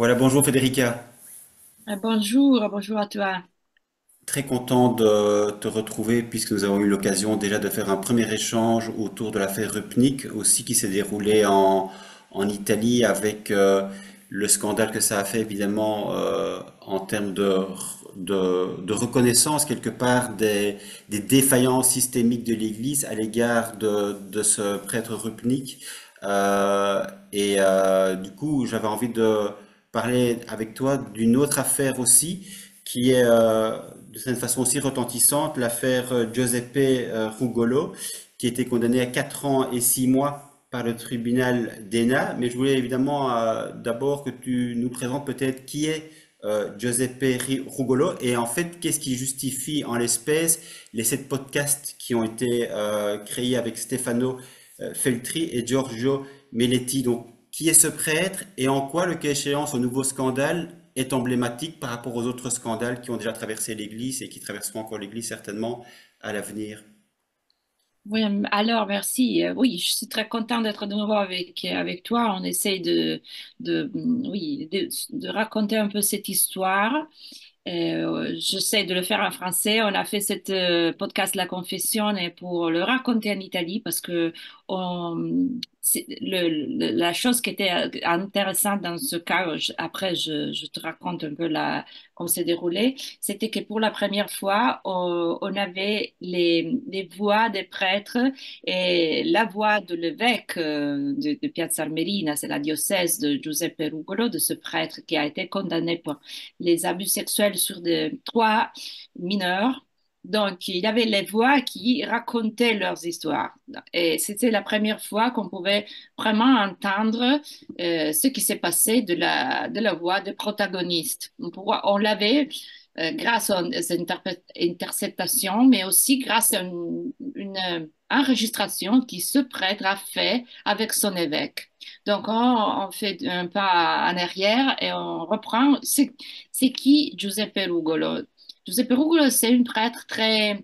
Voilà, bonjour Federica. Bonjour, bonjour à toi. Très content de te retrouver puisque nous avons eu l'occasion déjà de faire un premier échange autour de l'affaire Rupnik, aussi qui s'est déroulé en Italie avec le scandale que ça a fait évidemment en termes de reconnaissance quelque part des défaillances systémiques de l'Église à l'égard de ce prêtre Rupnik. Du coup, j'avais envie de parler avec toi d'une autre affaire aussi qui est de cette façon aussi retentissante, l'affaire Giuseppe Rugolo, qui a été condamné à 4 ans et 6 mois par le tribunal d'Enna. Mais je voulais évidemment d'abord que tu nous présentes peut-être qui est Giuseppe Rugolo et en fait qu'est-ce qui justifie en l'espèce les 7 podcasts qui ont été créés avec Stefano Feltri et Giorgio Melletti. Donc, qui est ce prêtre et en quoi, le cas échéant, ce nouveau scandale est emblématique par rapport aux autres scandales qui ont déjà traversé l'Église et qui traverseront encore l'Église certainement à l'avenir. Oui, alors merci. Oui, je suis très contente d'être de nouveau avec toi. On essaye oui, de raconter un peu cette histoire. J'essaie de le faire en français. On a fait cette podcast La Confession et pour le raconter en Italie parce que la chose qui était intéressante dans ce cas, après je te raconte un peu comment c'est déroulé, c'était que pour la première fois, on avait les voix des prêtres et la voix de l'évêque de Piazza Armerina, c'est la diocèse de Giuseppe Rugolo, de ce prêtre qui a été condamné pour les abus sexuels sur trois mineurs. Donc, il y avait les voix qui racontaient leurs histoires. Et c'était la première fois qu'on pouvait vraiment entendre ce qui s'est passé de la voix des protagonistes. On l'avait grâce aux interceptations, mais aussi grâce à une enregistration qui ce prêtre a fait avec son évêque. Donc, on fait un pas en arrière et on reprend. C'est qui Giuseppe Rugolo? Giuseppe Rugolo, c'est un prêtre très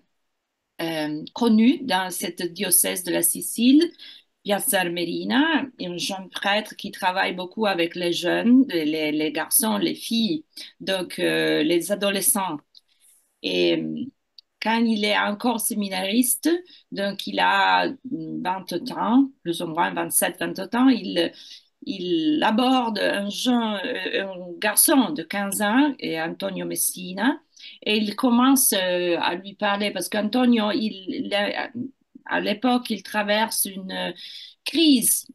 connu dans cette diocèse de la Sicile, Piazza Armerina, un jeune prêtre qui travaille beaucoup avec les jeunes, les garçons, les filles, donc les adolescents. Et quand il est encore séminariste, donc il a 20 ans, plus ou moins 27, 28 ans, il aborde un garçon de 15 ans, et Antonio Messina, et il commence à lui parler parce qu'Antonio, à l'époque, il traverse une crise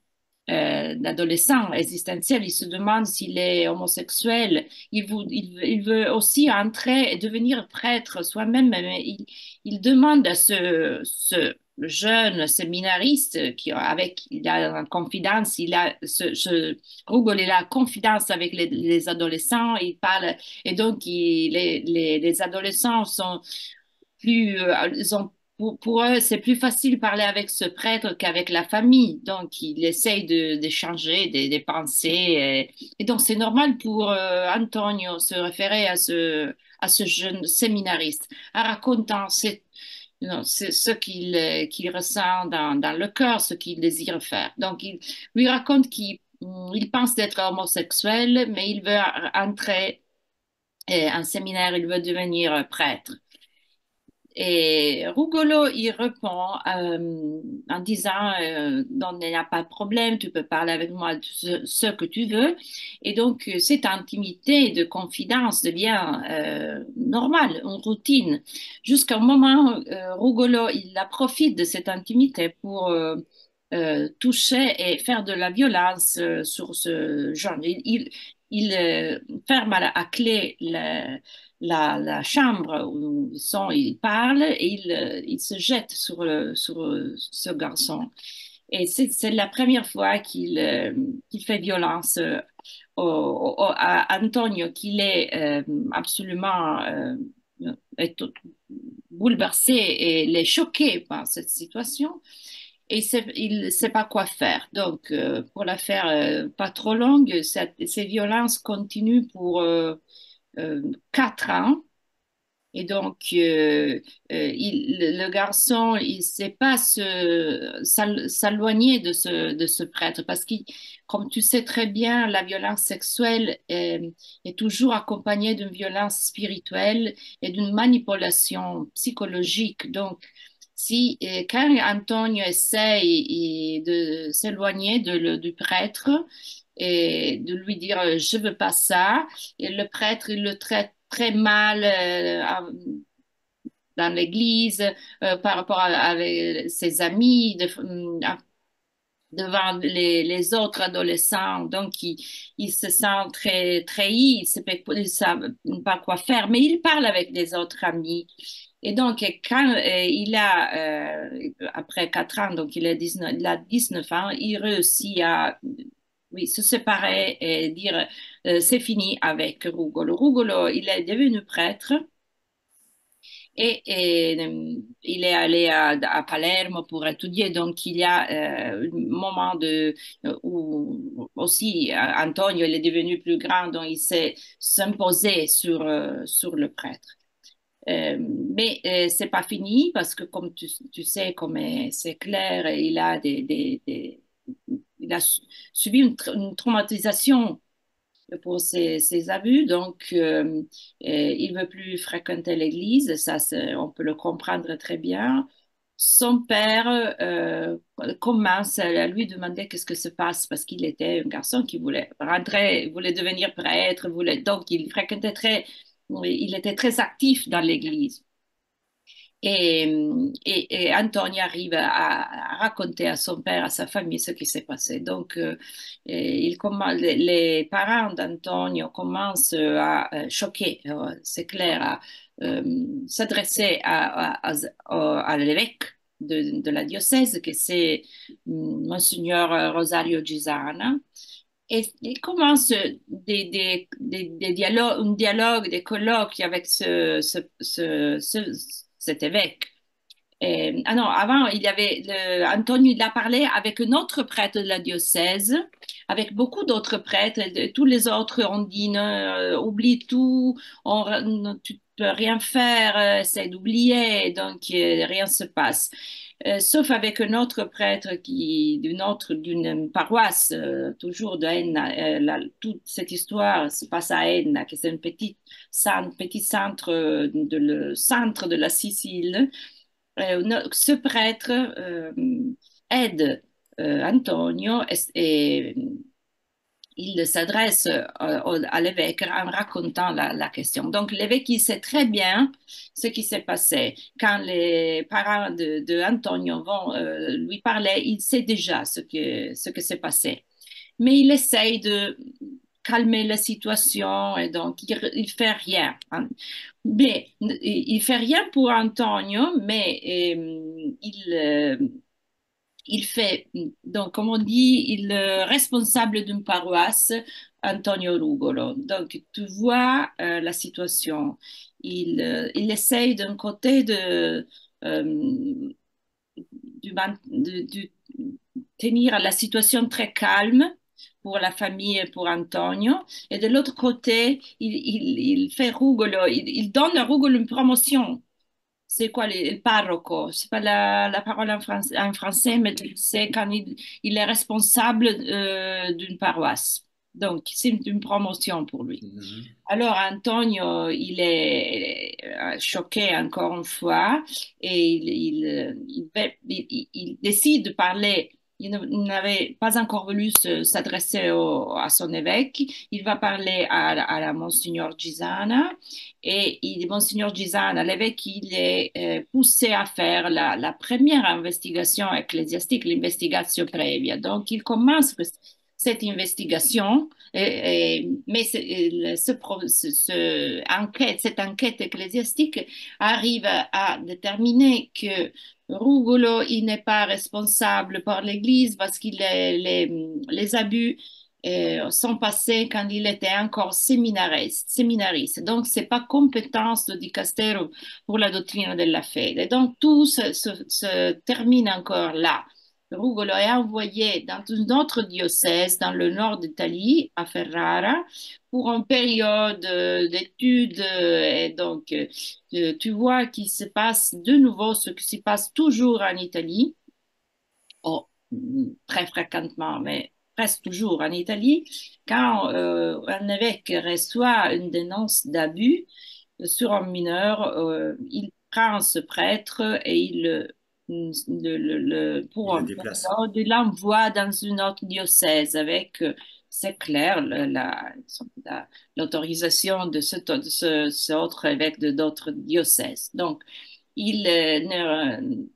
d'adolescent existentiel. Il se demande s'il est homosexuel. Il veut aussi entrer et devenir prêtre soi-même, mais il demande à ce jeune séminariste avec il a une confidence, il a Google, il a confidence avec les adolescents, il parle et donc les adolescents sont plus, ils ont, pour eux, c'est plus facile de parler avec ce prêtre qu'avec la famille. Donc, il essaye d'échanger des pensées. Et donc, c'est normal pour Antonio se référer à ce jeune séminariste en racontant non, c'est ce qu'il ressent dans le cœur, ce qu'il désire faire. Donc, il lui raconte qu'il pense d'être homosexuel, mais il veut entrer en séminaire, il veut devenir prêtre. Et Rugolo, il répond en disant non, il n'y a pas de problème, tu peux parler avec moi de ce que tu veux. Et donc, cette intimité de confidence devient normale, une routine. Jusqu'au moment où Rugolo, il la profite de cette intimité pour toucher et faire de la violence sur ce genre. Il ferme à clé la chambre où ils sont, ils parlent et il se jette sur ce garçon. Et c'est la première fois qu'il fait violence à Antonio, qu'il est absolument est tout- bouleversé et il est choqué par cette situation. Et il ne sait pas quoi faire. Donc, pour la faire pas trop longue, ces violences continuent pour 4 ans. Et donc, le garçon, il ne sait pas s'éloigner de ce prêtre parce que, comme tu sais très bien, la violence sexuelle est toujours accompagnée d'une violence spirituelle et d'une manipulation psychologique. Donc, si, quand Antonio essaye de s'éloigner du prêtre et de lui dire je veux pas ça, et le prêtre il le traite très mal dans l'église par rapport avec ses amis, devant les autres adolescents. Donc, il se sent très trahi, il ne sait pas quoi faire, mais il parle avec les autres amis. Et donc, quand il a, après 4 ans, donc il a 19 ans, il réussit à oui, se séparer et dire c'est fini avec Rugolo. Rugolo, il est devenu prêtre et il est allé à Palerme pour étudier. Donc, il y a un moment où aussi Antonio il est devenu plus grand, donc il s'est s'imposé sur le prêtre. Mais c'est pas fini parce que comme tu sais, comme c'est clair, il a il a subi une traumatisation pour ses abus, donc il veut plus fréquenter l'église, ça on peut le comprendre très bien. Son père commence à lui demander qu'est-ce que se passe parce qu'il était un garçon qui voulait rentrer, voulait devenir prêtre, donc il était très actif dans l'église. Et Antonio arrive à raconter à son père, à sa famille, ce qui s'est passé. Donc, les parents d'Antonio commencent choquer, c'est clair, à s'adresser à l'évêque de la diocèse, que c'est Monseigneur Rosario Gisana. Et il commence des dialogues, un dialogue, des colloques avec cet évêque. Ah non, avant, Antonio, il a parlé avec un autre prêtre de la diocèse, avec beaucoup d'autres prêtres. Tous les autres ont dit, non, oublie tout, tu ne peux rien faire, essaie d'oublier, donc rien ne se passe. Sauf avec un autre prêtre d'une paroisse, toujours de Enna. Toute cette histoire se passe à Enna, qui est un petit centre, le centre de la Sicile. Ce prêtre aide Antonio et il s'adresse à l'évêque en racontant la question. Donc l'évêque, il sait très bien ce qui s'est passé. Quand les parents de Antonio vont lui parler, il sait déjà ce que s'est passé. Mais il essaye de calmer la situation et donc il fait rien. Mais il fait rien pour Antonio, mais il fait, donc, comme on dit, il est responsable d'une paroisse, Antonio Rugolo. Donc, tu vois la situation. Il essaye d'un côté euh, de tenir la situation très calme pour la famille et pour Antonio. Et de l'autre côté, il fait Rugolo, il donne à Rugolo une promotion. C'est quoi le parroco? C'est pas la parole en français, mais c'est quand il est responsable d'une paroisse. Donc, c'est une promotion pour lui. Mhm. Alors, Antonio, il est choqué encore une fois et il décide de parler. Il n'avait pas encore voulu s'adresser à son évêque. Il va parler à la Monsignor Gisana et Monsignor Gisana, l'évêque, il est poussé à faire la première investigation ecclésiastique, l'investigation previa. Donc, il commence cette investigation mais cette enquête ecclésiastique arrive à déterminer que Rugolo, il n'est pas responsable par l'Église parce que les abus sont passés quand il était encore séminariste. Donc, c'est pas compétence de Dicastero pour la doctrine de la fede. Et donc, tout se termine encore là. Rugolo est envoyé dans une autre diocèse dans le nord d'Italie, à Ferrara, pour une période d'études. Et donc, tu vois qu'il se passe de nouveau ce qui se passe toujours en Italie, oh, très fréquemment, mais presque toujours en Italie, quand un évêque reçoit une dénonce d'abus sur un mineur, il prend ce prêtre et Il pour le un déplace. période, il l'envoie dans une autre diocèse avec, c'est clair, l'autorisation de ce autre évêque de d'autres diocèses. Donc, il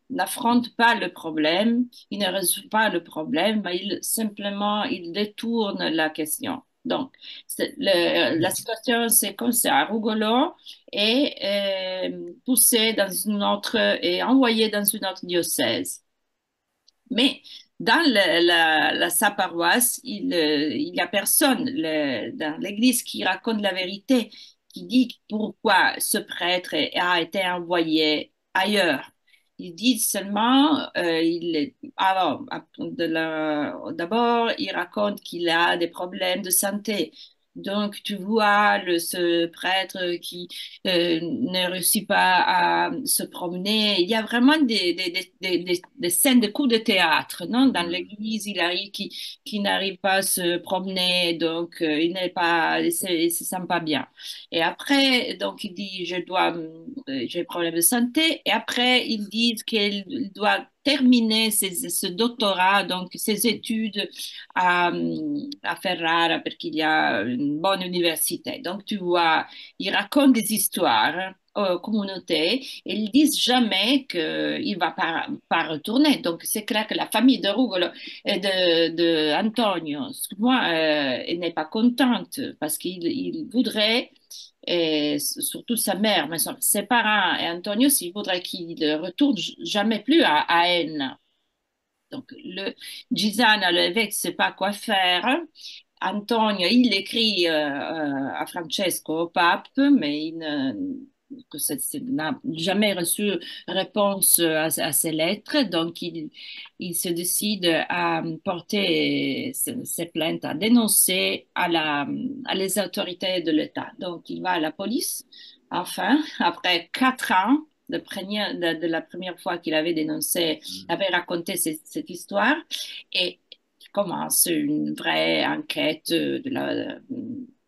n'affronte pas le problème, il ne résout pas le problème, mais simplement il détourne la question. Donc, la situation, c'est comme ça. Rugolo est poussé dans une autre et envoyé dans une autre diocèse. Mais dans sa paroisse, il y a personne dans l'église qui raconte la vérité, qui dit pourquoi ce prêtre a été envoyé ailleurs. Ils disent seulement, d'abord, il raconte qu'il a des problèmes de santé. Donc, tu vois ce prêtre qui ne réussit pas à se promener. Il y a vraiment des scènes de coups de théâtre, non? Dans Hmm. l'église, il arrive qui n'arrive pas à se promener, donc il n'est pas, il se sent pas bien. Et après, donc il dit, j'ai un problème de santé. Et après, ils disent qu'il doit terminer ce doctorat, donc ses études à Ferrara, parce qu'il y a une bonne université. Donc, tu vois, ils racontent des histoires aux communautés et ils disent jamais qu'il ne va pas retourner. Donc, c'est clair que la famille de Rugolo et de Antonio, moi, elle n'est pas contente parce qu'il voudrait, et surtout sa mère, mais ses parents et Antonio, s'il voudrait qu'il retourne jamais plus à Enna. Donc, Gisana, l'évêque, ne sait pas quoi faire. Antonio, il écrit à Francesco, au pape, mais n'a jamais reçu réponse à ses lettres. Donc, il se décide à porter ses plaintes, à dénoncer à les autorités de l'État. Donc, il va à la police. Enfin, après 4 ans de la première fois qu'il avait dénoncé, avait raconté cette histoire, et commence une vraie enquête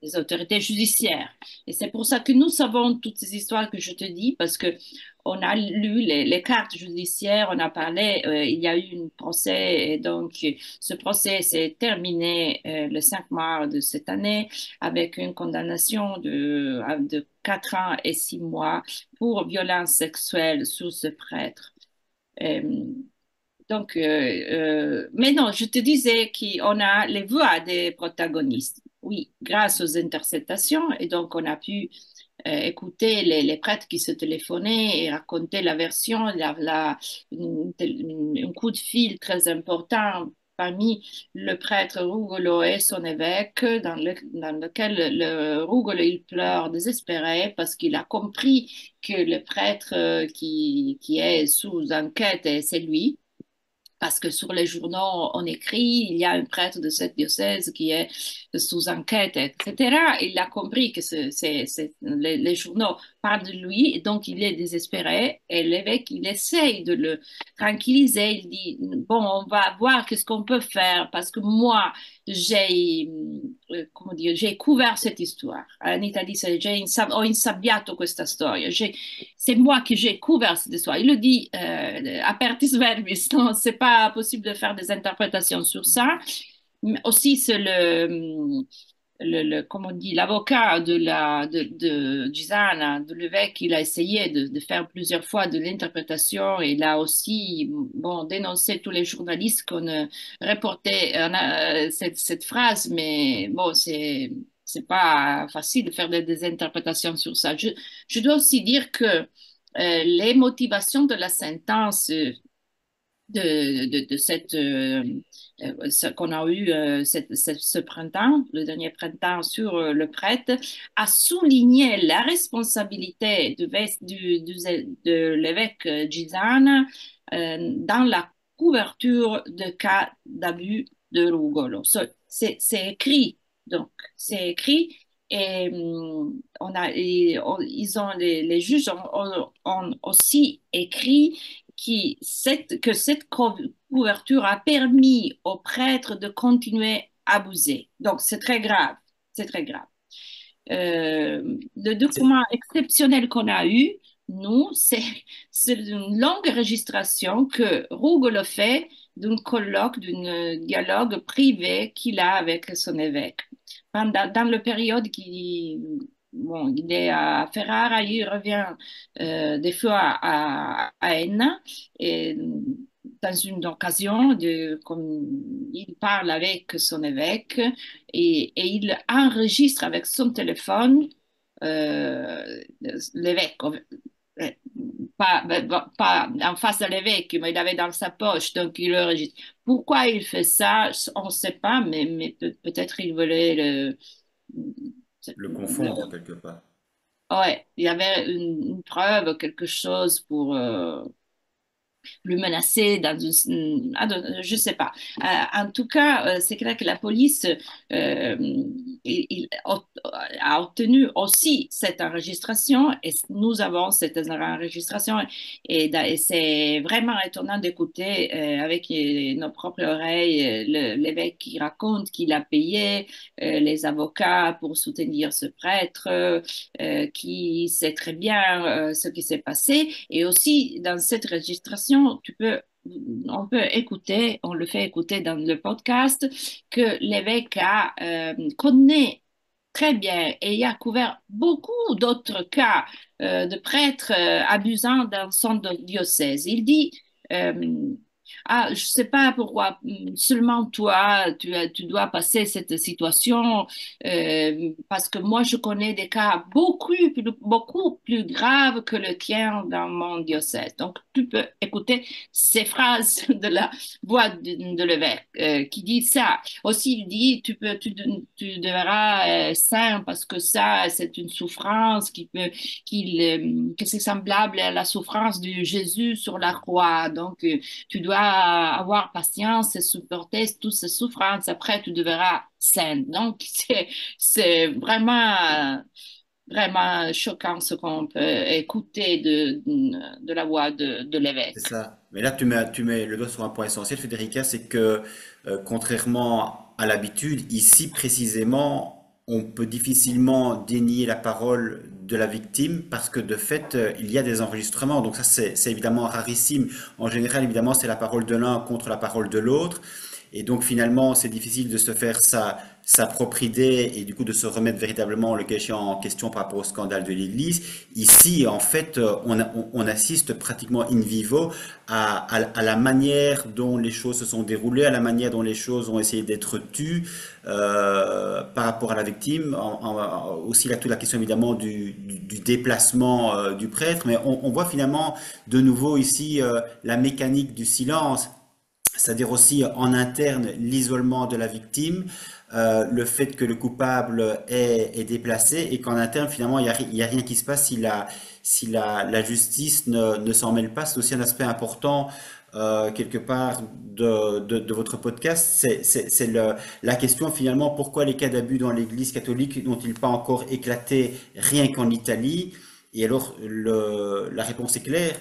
des autorités judiciaires. Et c'est pour ça que nous savons toutes ces histoires que je te dis, parce que on a lu les cartes judiciaires, on a parlé, il y a eu un procès, et donc ce procès s'est terminé le 5 mars de cette année avec une condamnation de 4 ans et 6 mois pour violence sexuelle sur ce prêtre. Euh, donc, mais non, je te disais qu'on a les voix des protagonistes. Oui, grâce aux intercétations. Et donc, on a pu écouter les prêtres qui se téléphonaient et raconter la version, un coup de fil très important parmi le prêtre Rugolo et son évêque, dans lequel le Rugolo, il pleure désespéré parce qu'il a compris que le prêtre qui est sous enquête, c'est lui, parce que sur les journaux, on écrit, il y a un prêtre de cette diocèse qui est sous enquête, etc. Il a compris que les journaux parlent de lui, et donc il est désespéré. Et l'évêque, il essaye de le tranquilliser. Il dit, bon, on va voir qu'est-ce qu'on peut faire, parce que moi, comment dire, j'ai couvert cette histoire. En Italie, ho insabbiato questa storia. C'est moi qui j'ai couvert cette histoire. Il le dit apertis verbis, non, c'est pas possible de faire des interprétations sur ça. Mais aussi, c'est comment on dit, l'avocat de Gisana, de l'évêque, il a essayé de faire plusieurs fois de l'interprétation et il a aussi, bon, dénoncé tous les journalistes qu'on reportait cette phrase, mais bon, c'est pas facile de faire des interprétations sur ça. Je dois aussi dire que les motivations de la sentence de ce qu'on a eu ce printemps, le dernier printemps sur le prêtre, a souligné la responsabilité de l'évêque Gisana dans la couverture de cas d'abus de Rugolo. C'est écrit, donc c'est écrit. Et ils ont les juges ont aussi écrit que cette couverture a permis aux prêtres de continuer à abuser. Donc c'est très grave, c'est très grave. Le document exceptionnel qu'on a eu, nous, c'est une longue registration que Rougolo fait d'un colloque, d'un dialogue privé qu'il a avec son évêque. Dans le période bon, il est à Ferrara, il revient des fois à Enna, et dans une occasion, comme il parle avec son évêque et il enregistre avec son téléphone l'évêque, pas en face de l'évêque, mais il avait dans sa poche, donc il enregistre. Pourquoi il fait ça, on ne sait pas, mais peut-être il voulait le confondre quelque part. ouais, il y avait une preuve, quelque chose pour le menacer dans une... je sais pas. En tout cas, c'est clair que la police a obtenu aussi cette enregistration et nous avons cette enregistration et c'est vraiment étonnant d'écouter avec nos propres oreilles l'évêque qui raconte qu'il a payé les avocats pour soutenir ce prêtre qui sait très bien ce qui s'est passé et aussi dans cette registration, on peut écouter, on le fait écouter dans le podcast, que l'évêque connaît très bien et il a couvert beaucoup d'autres cas de prêtres abusant dans son diocèse. Il dit, euh, ah, je sais pas pourquoi seulement toi, tu dois passer cette situation parce que moi, je connais des cas beaucoup plus graves que le tien dans mon diocèse. Donc, tu peux écouter ces phrases de la voix de l'évêque qui dit ça. Aussi, il dit, tu deveras saint parce que ça, c'est une souffrance que c'est semblable à la souffrance de Jésus sur la croix. Donc, tu dois avoir patience et supporter toutes ces souffrances. Après, tu deviendras saine. Donc, c'est vraiment choquant ce qu'on peut écouter de la voix de C'est l'évêque. ça. Mais là, tu mets le doigt sur un point essentiel, Federica, c'est que contrairement à l'habitude, ici précisément, on peut difficilement dénier la parole de la victime parce que de fait, il y a des enregistrements. Donc ça, c'est évidemment rarissime. En général, évidemment, c'est la parole de l'un contre la parole de l'autre. Et donc finalement, c'est difficile de se faire sa propre idée et du coup de se remettre véritablement le cas échéant en question par rapport au scandale de l'Église. Ici, en fait, on assiste pratiquement in vivo à la manière dont les choses se sont déroulées, à la manière dont les choses ont essayé d'être tues par rapport à la victime. Aussi là, toute la question évidemment du déplacement du prêtre, mais on voit finalement de nouveau ici la mécanique du silence, c'est-à-dire aussi en interne l'isolement de la victime, le fait que le coupable est déplacé et qu'en interne finalement il y a rien qui se passe si la justice ne s'en mêle pas. C'est aussi un aspect important quelque part de votre podcast. C'est la question finalement pourquoi les cas d'abus dans l'Église catholique n'ont-ils pas encore éclaté rien qu'en Italie? Et alors la réponse est claire,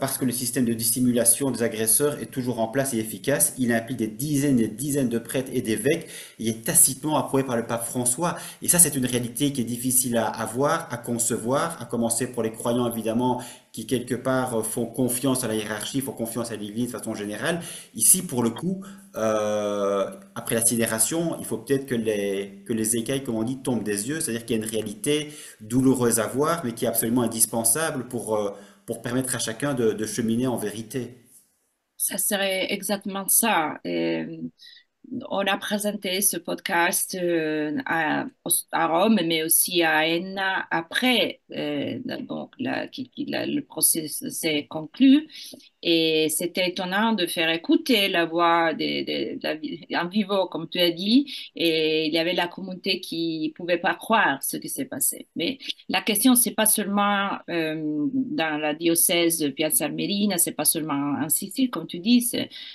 parce que le système de dissimulation des agresseurs est toujours en place et efficace. Il implique des dizaines et des dizaines de prêtres et d'évêques. Il est tacitement approuvé par le pape François. Et ça, c'est une réalité qui est difficile à voir, à concevoir, à commencer pour les croyants évidemment, qui quelque part font confiance à la hiérarchie, font confiance à l'Église de façon générale. Ici, pour le coup, après la sidération, il faut peut-être que les écailles, comme on dit, tombent des yeux. C'est-à-dire qu'il y a une réalité douloureuse à voir, mais qui est absolument indispensable pour permettre à chacun de cheminer en vérité. Ça serait exactement ça. on a présenté ce podcast à Rome, mais aussi à Enna après, donc le procès s'est conclu. Et c'était étonnant de faire écouter la voix en vivo, comme tu as dit, et il y avait la communauté qui pouvait pas croire ce qui s'est passé. Mais la question, c'est pas seulement dans la diocèse de Piazza Armerina, c'est pas seulement en Sicile, comme tu dis,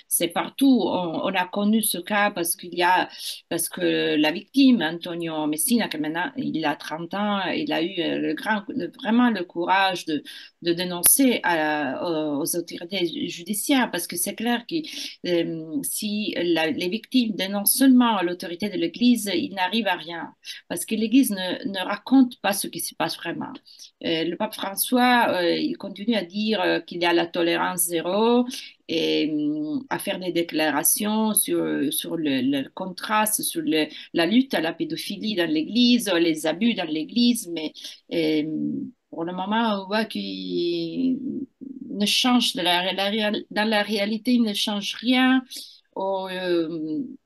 c'est partout. On a connu ce cas parce que la victime, Antonio Messina, que maintenant il a 30 ans, il a eu vraiment le courage de dénoncer aux autorités judiciaires, parce que c'est clair que si les victimes dénoncent seulement à l'autorité de l'Église, il n'arrive à rien, parce que l'Église ne raconte pas ce qui se passe vraiment. Le pape François, il continue à dire qu'il y a la tolérance zéro et à faire des déclarations sur le contraste, sur la lutte à la pédophilie dans l'Église, les abus dans l'Église, mais euh, pour le moment, on voit qu'il ne change dans la réalité, il ne change rien.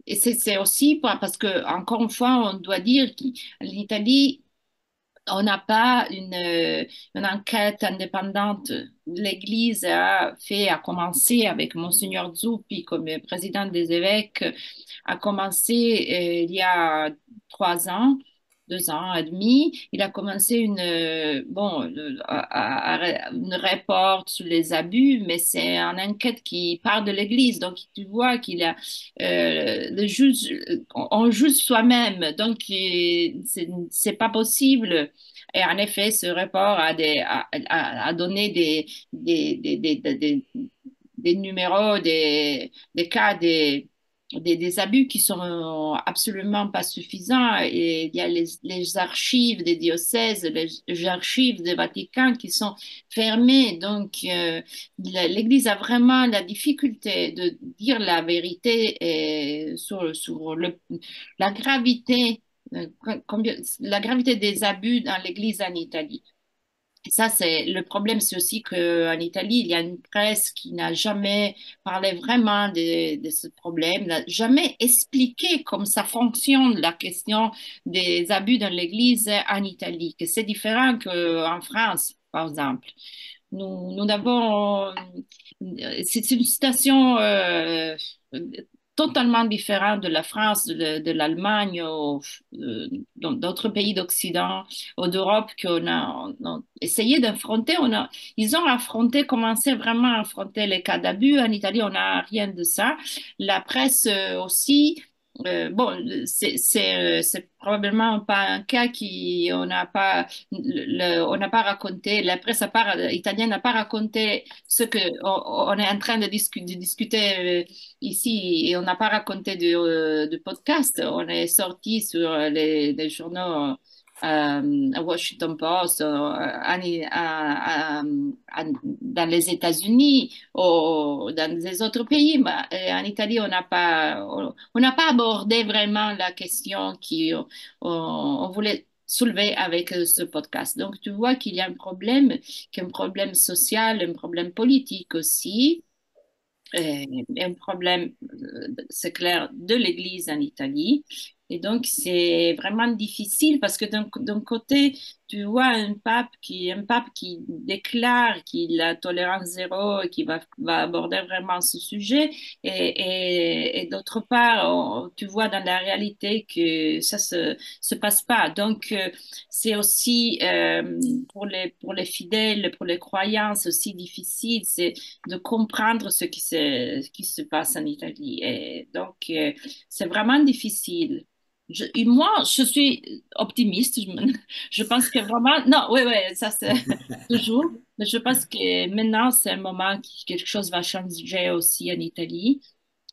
Et c'est aussi parce que, encore une fois, on doit dire qu'en Italie, on n'a pas une enquête indépendante. L'Église a commencé avec Monseigneur Zuppi comme président des évêques, a commencé il y a 3 ans, 2 ans et demi. Il a commencé une report sur les abus, mais c'est une enquête qui part de l'Église. Donc, tu vois qu'il a le juge, on juge soi-même. Donc, c'est pas possible. Et en effet, ce rapport a donné des numéros, des cas, des abus qui sont absolument pas suffisants. Et il y a les archives des diocèses, les archives du Vatican qui sont fermées. Donc, l'Église a vraiment la difficulté de dire la vérité sur la gravité la gravité des abus dans l'Église en Italie. Et ça, c'est le problème, c'est aussi qu'en Italie, il y a une presse qui n'a jamais parlé vraiment de ce problème, n'a jamais expliqué comment ça fonctionne, la question des abus dans l'Église en Italie, que c'est différent qu'en France, par exemple. Nous avons, c'est une situation totalement différente de la France, de l'Allemagne, dans d'autres pays d'Occident ou d'Europe on a essayé d'affronter. Ils ont affronté, commencé vraiment à affronter les cas d'abus. En Italie, on n'a rien de ça. La presse aussi. Bon, c'est probablement pas un cas qui on n'a pas raconté, la presse italienne n'a pas raconté ce que on est en train de discuter ici et on n'a pas raconté de podcast. On est sorti sur les journaux Washington Post, dans les États-Unis ou dans les autres pays. Mais, en Italie, on n'a pas abordé vraiment la question on voulait soulever avec ce podcast. Donc, tu vois qu'il y a un problème, qu'un problème social, un problème politique aussi, un problème, c'est clair, de l'Église en Italie. Et donc, c'est vraiment difficile parce que d'un côté, tu vois un pape qui déclare qu'il a tolérance zéro et qui va aborder vraiment ce sujet. Et d'autre part, tu vois dans la réalité que ça se passe pas. Donc, c'est aussi pour les fidèles, pour les croyants, c'est aussi difficile. C'est de comprendre ce qui se passe en Italie. Et donc, c'est vraiment difficile. Et moi, je suis optimiste. Je pense que vraiment, non, oui, oui, ça c'est toujours. Mais je pense que maintenant, c'est un moment que quelque chose va changer aussi en Italie.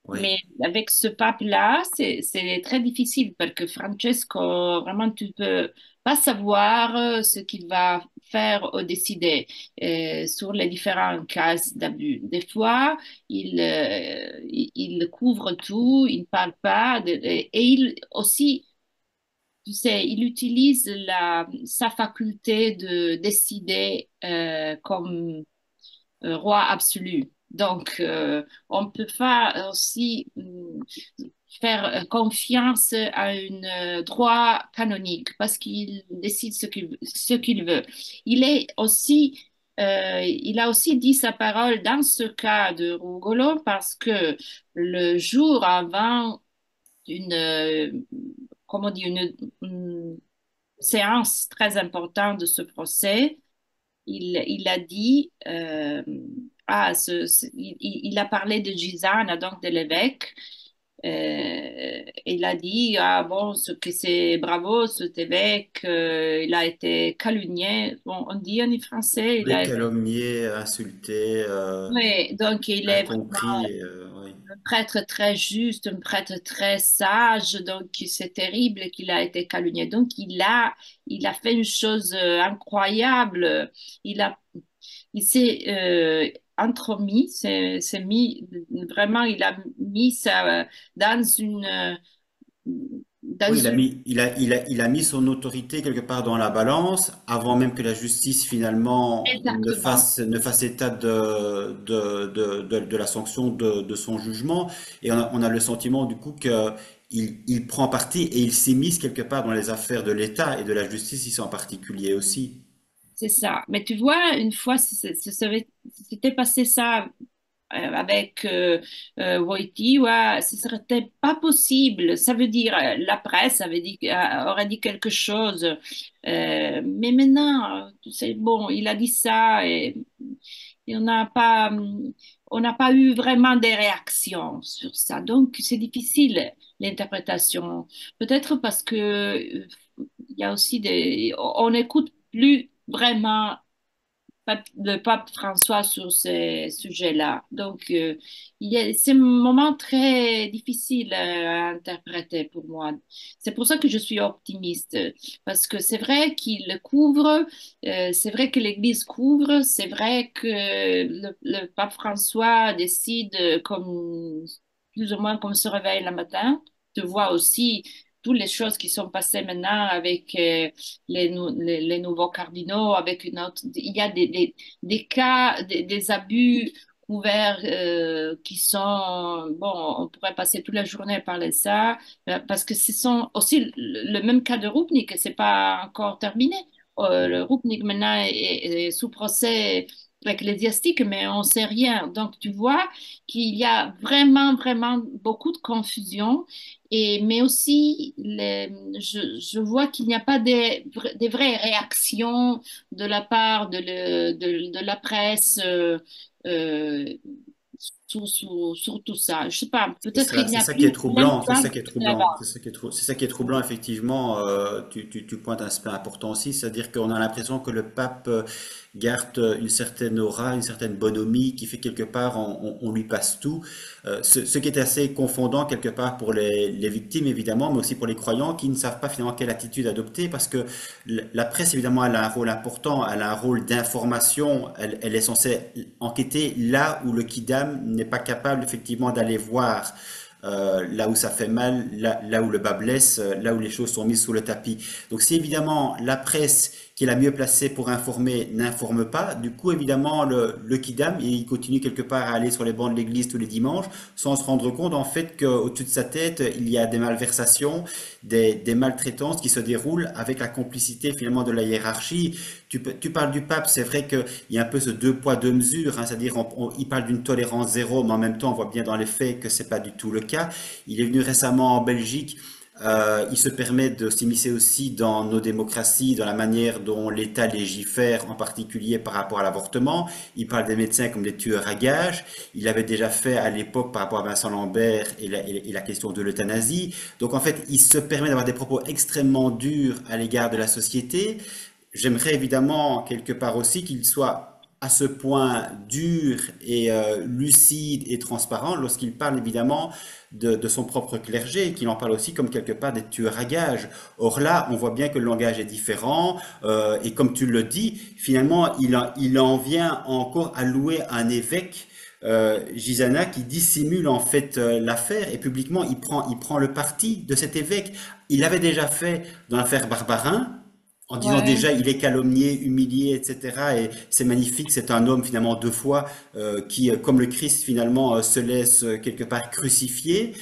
Oui. Mais avec ce pape-là, c'est très difficile parce que Francesco, vraiment, tu peux pas savoir ce qu'il va faire ou décider sur les différents cas d'abus. Des fois, il couvre tout, il ne parle pas, et il aussi, tu sais, il utilise sa faculté de décider comme roi absolu. Donc, on peut pas aussi faire confiance à un droit canonique parce qu'il décide ce qu'il veut. Il est aussi, il a aussi dit sa parole dans ce cas de Rugolo parce que le jour avant une, comment dire, une séance très importante de ce procès, il a dit, il a parlé de Gisane, donc de l'évêque. Il a dit, ah bon, ce que c'est bravo, cet évêque, il a été calomnié. Bon, on dit en français, il Les a, calomniés, insultés, oui, donc il est incompris, oui. un prêtre très juste, un prêtre très sage, donc c'est terrible qu'il a été calomnié. Donc il a fait une chose incroyable. Il a, il s'est entremis, s'est mis, vraiment, il a mis ça dans dans Oui, une, il a mis son autorité quelque part dans la balance avant même que la justice finalement exactement. ne fasse état de la sanction de son jugement. Et on a le sentiment du coup que il prend parti et il s'immisce quelque part dans les affaires de l'État et de la justice ici en particulier aussi. C'est ça. Mais tu vois, une fois, si c'était passé ça avec Wojty, ouais, ce serait pas possible. Ça veut dire, la presse aurait dit quelque chose. Mais maintenant, c'est bon, il a dit ça et on n'a pas eu vraiment des réactions sur ça. Donc, c'est difficile, l'interprétation. Peut-être parce que il y a aussi on n'écoute plus vraiment le pape François sur ces sujets-là. Donc, c'est un moment très difficile à interpréter pour moi. C'est pour ça que je suis optimiste, parce que c'est vrai qu'il couvre, c'est vrai que l'Église couvre, c'est vrai que le pape François décide comme plus ou moins comme se réveille le matin. Tu vois aussi toutes les choses qui sont passées maintenant avec les nouveaux cardinaux, avec une autre. Il y a des cas, des abus couverts qui sont. Bon, on pourrait passer toute la journée à parler de ça, parce que ce sont aussi le même cas de Rupnik, et c'est pas encore terminé. Le Rupnik maintenant est sous procès ecclésiastique, mais on sait rien. Donc, tu vois qu'il y a vraiment, vraiment beaucoup de confusion. Mais aussi, je vois qu'il n'y a pas des vraies réactions de la part de la presse euh, sur tout ça. Je sais pas, peut-être il n'y C'est a ça qui est plus troublant, c'est l'instinct ça qui est troublant, d'avant. c'est ça qui est troublant effectivement. Tu pointes un aspect important aussi, c'est-à-dire qu'on a l'impression que le pape garde une certaine aura, une certaine bonhomie qui fait quelque part on lui passe tout. Ce qui est assez confondant quelque part pour les victimes évidemment, mais aussi pour les croyants qui ne savent pas finalement quelle attitude adopter parce que la presse évidemment elle a un rôle important, elle a un rôle d'information, elle est censée enquêter là où le kidam n'est pas capable effectivement d'aller voir. Là où ça fait mal, là où le bas blesse, là où les choses sont mises sous le tapis. Donc si évidemment la presse qui est la mieux placée pour informer n'informe pas, du coup évidemment le kidam il continue quelque part à aller sur les bancs de l'église tous les dimanches sans se rendre compte en fait qu'au-dessus de sa tête il y a des malversations, des maltraitances qui se déroulent avec la complicité finalement de la hiérarchie. Tu parles du pape, c'est vrai qu'il y a un peu ce deux poids deux mesures, hein, c'est-à-dire il parle d'une tolérance zéro, mais en même temps on voit bien dans les faits que c'est pas du tout le cas. Il est venu récemment en Belgique. Il se permet de s'immiscer aussi dans nos démocraties, dans la manière dont l'État légifère, en particulier par rapport à l'avortement. Il parle des médecins comme des tueurs à gages. Il l'avait déjà fait à l'époque par rapport à Vincent Lambert et la question de l'euthanasie. Donc en fait, il se permet d'avoir des propos extrêmement durs à l'égard de la société. J'aimerais évidemment quelque part aussi qu'il soit à ce point dur et lucide et transparent lorsqu'il parle évidemment de son propre clergé, qu'il en parle aussi comme quelque part des tueurs à gages. Or là, on voit bien que le langage est différent et comme tu le dis, finalement, il en vient encore à louer un évêque Gisana qui dissimule en fait l'affaire et publiquement il prend le parti de cet évêque. Il l'avait déjà fait dans l'affaire Barbarin en disant Ouais. déjà il est calomnié, humilié, etc. Et c'est magnifique, c'est un homme finalement deux fois qui, comme le Christ finalement, se laisse quelque part crucifier.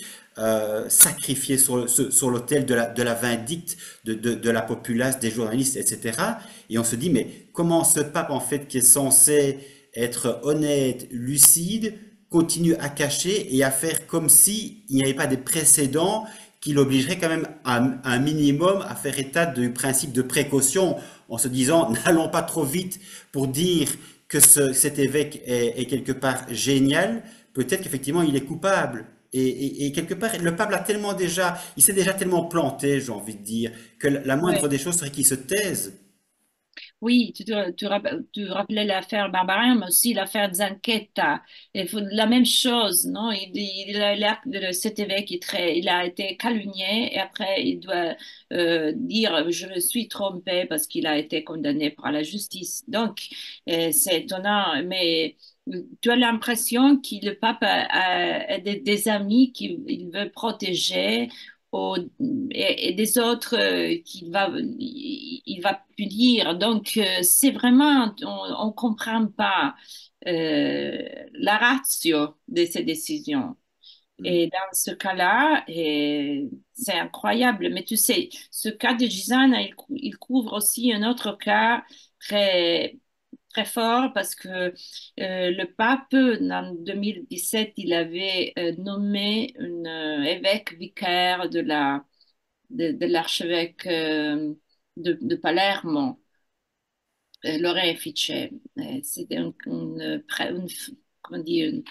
sacrifié sur l'autel de la vindicte de la populace, des journalistes, etc. Et on se dit, mais comment ce pape, en fait, qui est censé être honnête, lucide, continue à cacher et à faire comme si il n'y avait pas des précédents qui l'obligeraient quand même à un minimum à faire état du principe de précaution en se disant n'allons pas trop vite pour dire que cet évêque est quelque part génial, peut-être qu'effectivement il est coupable. Et quelque part, le pape il s'est déjà tellement planté, j'ai envie de dire, que la moindre Ouais. des choses serait qu'il se taise. Oui, tu rappelais l'affaire Barbarin, mais aussi l'affaire Zanquetta. La même chose, non? Cet évêque il a été calomnié et après il doit dire je me suis trompé parce qu'il a été condamné par la justice. Donc, c'est étonnant, mais tu as l'impression que le pape a des amis qu'il veut protéger au- et des autres il va punir. Donc, c'est vraiment, on ne comprend pas la ratio de ces décisions. Mm. Et dans ce cas-là, c'est incroyable. Mais tu sais, ce cas de Gisana, il couvre aussi un autre cas très, très fort parce que le pape, en 2017, il avait nommé un évêque vicaire de l'archevêque de Palermo, Lorefice. C'était comment dire,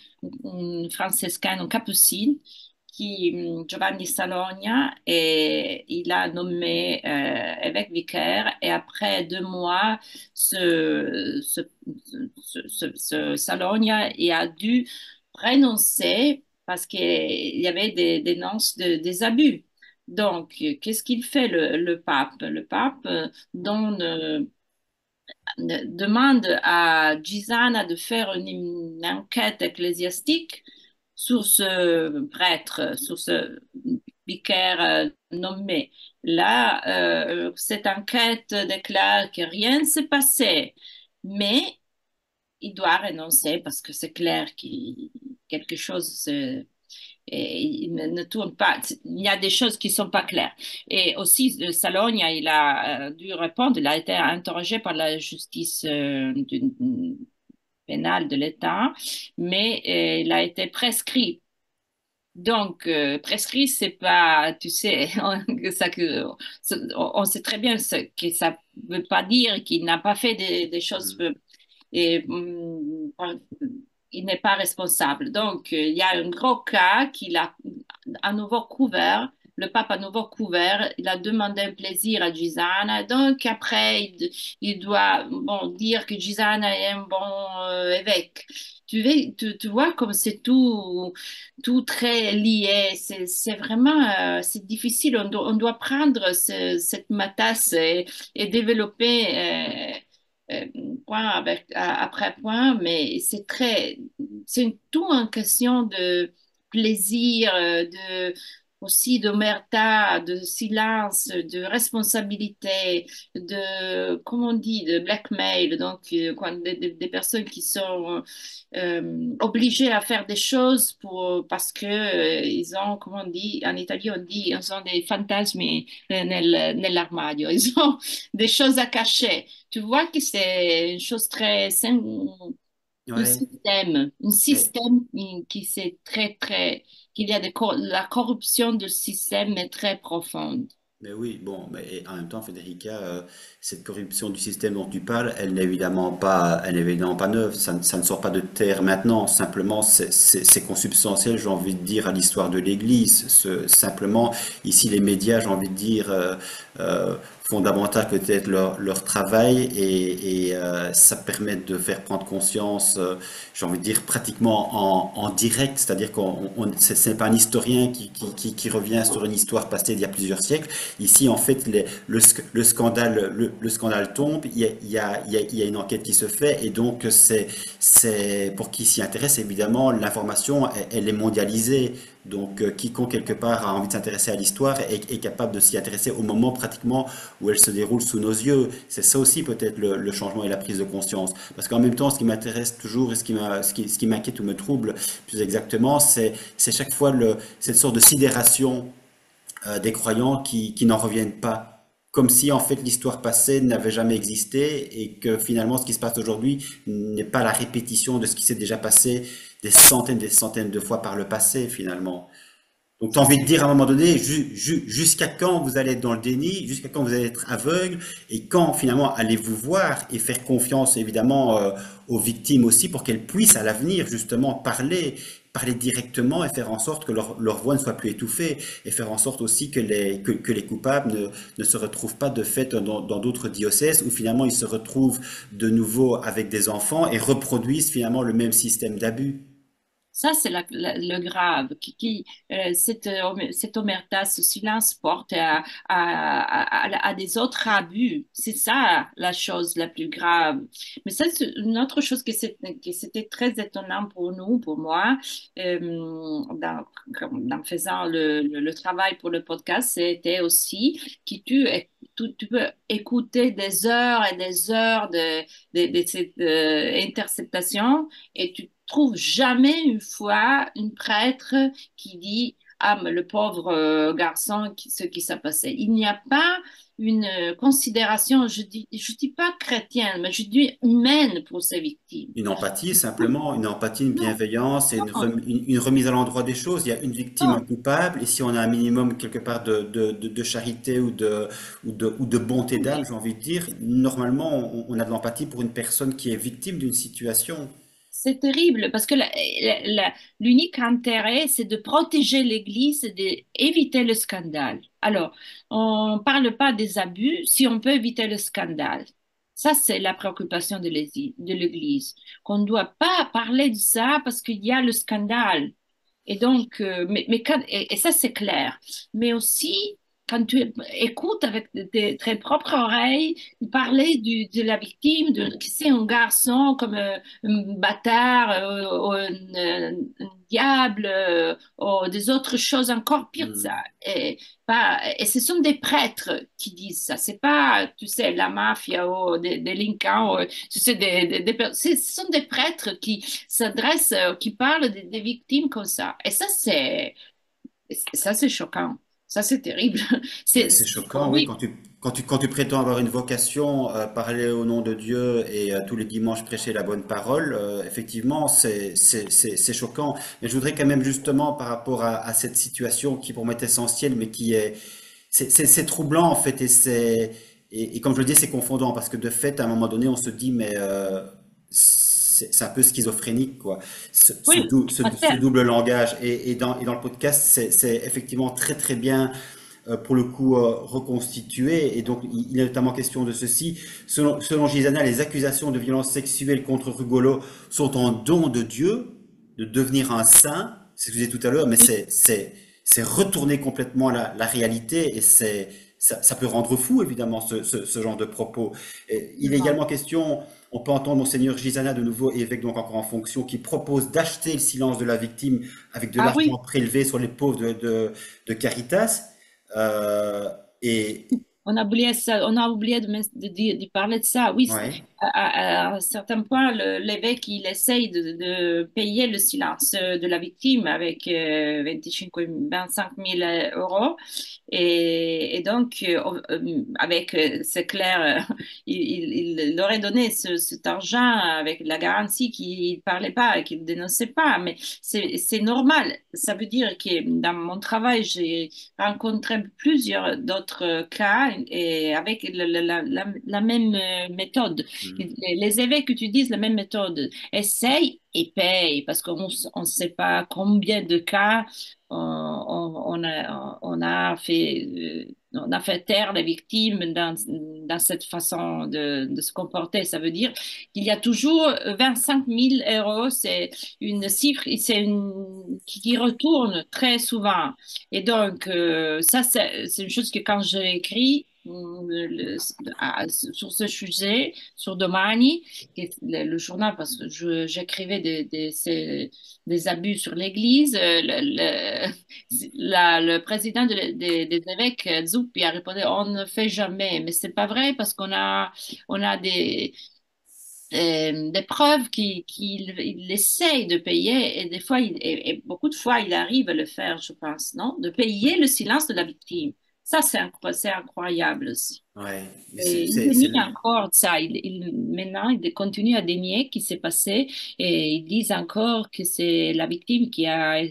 une franciscaine, une capucine, Giovanni Salogna, et il a nommé évêque vicaire. Et après 2 mois, ce Salogna il a dû renoncer parce qu'il y avait des dénonces des abus. Donc, qu'est-ce qu'il fait le pape? Le pape demande à Gisana de faire une enquête ecclésiastique sur ce prêtre, sur ce vicaire nommé. Là, cette enquête déclare que rien ne s'est passé, mais il doit renoncer parce que c'est clair que quelque chose et il ne tourne pas. Il y a des choses qui ne sont pas claires. Et aussi, Salogna, il a dû répondre, il a été interrogé par la justice pénale de l'État, mais il a été prescrit. Donc, prescrit, c'est pas, tu sais, on sait très bien que ça veut pas dire qu'il n'a pas fait des choses Mm. et il n'est pas responsable. Donc, il y a un gros cas qu'il a à nouveau couvert. Le pape a à nouveau couvert. Il a demandé un plaisir à Gisana. Donc, après, il doit bon, dire que Gisana est un bon évêque. Tu vois comme c'est tout très lié. C'est vraiment c'est difficile. On doit prendre cette matasse et développer point après point, mais c'est tout en question de plaisir, aussi d'omerta, de silence, de responsabilité, comment on dit, de blackmail, donc des personnes qui sont obligées à faire des choses parce que ils ont, comment on dit, en Italie on dit, ils ont des fantasmi nell'armadio, ils ont des choses à cacher. Tu vois que c'est une chose très simple, Ouais. un Mais, système qui c'est très, très, qu'il y a la corruption du système est très profonde. mais oui, bon, mais en même temps, Federica, cette corruption du système dont tu parles, elle n'est évidemment pas neuve. Ça ne sort pas de terre maintenant. Simplement, c'est consubstantiel, j'ai envie de dire, à l'histoire de l'Église. Simplement, ici, les médias, j'ai envie de dire, euh, font davantage peut-être leur travail et ça permet de faire prendre conscience, j'ai envie de dire, pratiquement en direct. C'est-à-dire ce n'est pas un historien qui revient sur une histoire passée d'il y a plusieurs siècles, Ici, en fait, le scandale tombe, il y a une enquête qui se fait, et donc c'est pour qui s'y intéresse, évidemment, l'information, elle est mondialisée. Donc, quiconque quelque part a envie de s'intéresser à l'histoire est capable de s'y intéresser au moment pratiquement où elle se déroule sous nos yeux. C'est ça aussi peut-être le changement et la prise de conscience. Parce qu'en même temps, ce qui m'intéresse toujours et ce qui m'inquiète ou me trouble plus exactement, c'est chaque fois cette sorte de sidération des croyants qui n'en reviennent pas. Comme si en fait l'histoire passée n'avait jamais existé et que finalement ce qui se passe aujourd'hui n'est pas la répétition de ce qui s'est déjà passé des centaines de fois par le passé finalement. Donc tu as envie de dire à un moment donné, jusqu'à quand vous allez être dans le déni, jusqu'à quand vous allez être aveugle, et quand finalement allez-vous voir et faire confiance évidemment aux victimes aussi pour qu'elles puissent à l'avenir justement parler directement et faire en sorte que leur voix ne soit plus étouffée, et faire en sorte aussi que les coupables ne se retrouvent pas de fait dans d'autres diocèses où finalement ils se retrouvent de nouveau avec des enfants et reproduisent finalement le même système d'abus. Ça, c'est le grave, cette omerta, ce silence porte à des autres abus. C'est ça la chose la plus grave. Mais ça, c'est une autre chose qui c'était très étonnant pour nous, pour moi, dans faisant le travail pour le podcast, c'était aussi que tu peux écouter des heures et des heures de cette interceptation et tu trouves jamais une fois une prêtre qui dit ah, mais le pauvre garçon, ce qui s'est passé. Il n'y a pas une considération, je dis pas chrétienne, mais je dis humaine pour ces victimes. Une empathie, simplement, une empathie, une Non, bienveillance et non, une remise à l'endroit des choses. Il y a une victime, un non. coupable, et si on a un minimum quelque part de charité ou de bonté d'âme, j'ai envie de dire, normalement, on a de l'empathie pour une personne qui est victime d'une situation. C'est terrible parce que l'unique intérêt, c'est de protéger l'Église et d'éviter le scandale. Alors, on ne parle pas des abus si on peut éviter le scandale. Ça, c'est la préoccupation de l'Église. Qu'on ne doit pas parler de ça parce qu'il y a le scandale. Et donc, et ça, c'est clair. Mais aussi, quand tu écoutes avec tes propres oreilles parler de la victime, que c'est un garçon comme un bâtard, ou un diable, ou des autres choses encore pires que ça. Hmm. Et ce sont des prêtres qui disent ça. C'est pas, tu sais, la mafia ou des délinquants. Ou, tu sais, ce sont des prêtres qui s'adressent, qui parlent des victimes comme ça. Et ça, c'est choquant. Ça, c'est terrible. Mais c'est choquant, oui, Oui, quand tu prétends avoir une vocation, parler au nom de Dieu et tous les dimanches prêcher la bonne parole, effectivement, c'est choquant. Mais je voudrais quand même justement, par rapport à cette situation qui pour moi est essentielle, mais qui est, c'est troublant en fait, et comme je le dis, c'est confondant, parce que de fait, à un moment donné, on se dit, mais c'est un peu schizophrénique, quoi, oui, tout à ce fait. double langage. Et dans le podcast, c'est effectivement très très bien pour le coup reconstitué. Et donc, il est notamment question de ceci. Selon Gisana, les accusations de violence sexuelle contre Rugolo sont en don de Dieu, de devenir un saint. C'est ce que je disais tout à l'heure, mais c'est retourner complètement la réalité, et ça peut rendre fou, évidemment, ce genre de propos. Et il est également question, on peut entendre Monseigneur Gisana, de nouveau évêque donc encore en fonction, qui propose d'acheter le silence de la victime avec de Ah l'argent oui, prélevé sur les pauvres de Caritas. Euh, et on a oublié de parler de ça. Oui, ouais, à un certain point, l'évêque, il essaye de payer le silence de la victime avec 25 000 euros. Et donc, avec, c'est clair, il aurait donné cet argent avec la garantie qu'il ne parlait pas, qu'il ne dénonçait pas. Mais c'est normal. Ça veut dire que dans mon travail, j'ai rencontré plusieurs d'autres cas et avec la même méthode. Les évêques utilisent la même méthode. Essaye et paye parce qu'on ne sait pas combien de cas on a fait on a fait taire les victimes dans cette façon de se comporter. Ça veut dire qu'il y a toujours 25 000 euros. C'est une cifre qui retourne très souvent. Et donc, ça, c'est une chose que quand j'ai écrit sur ce sujet, sur Domani, qui est le journal, parce que j'écrivais des abus sur l'Église, le président des évêques, Zuppi, a répondu, on ne fait jamais. Mais c'est pas vrai parce on a des preuves qu'il essaye de payer et des fois, et beaucoup de fois, il arrive à le faire, je pense, non? De payer le silence de la victime. Ça, c'est incroyable aussi. Ouais, mais Et il dénie encore ça. Maintenant, il continue à dénier ce qui s'est passé et ils disent encore que c'est la victime qui a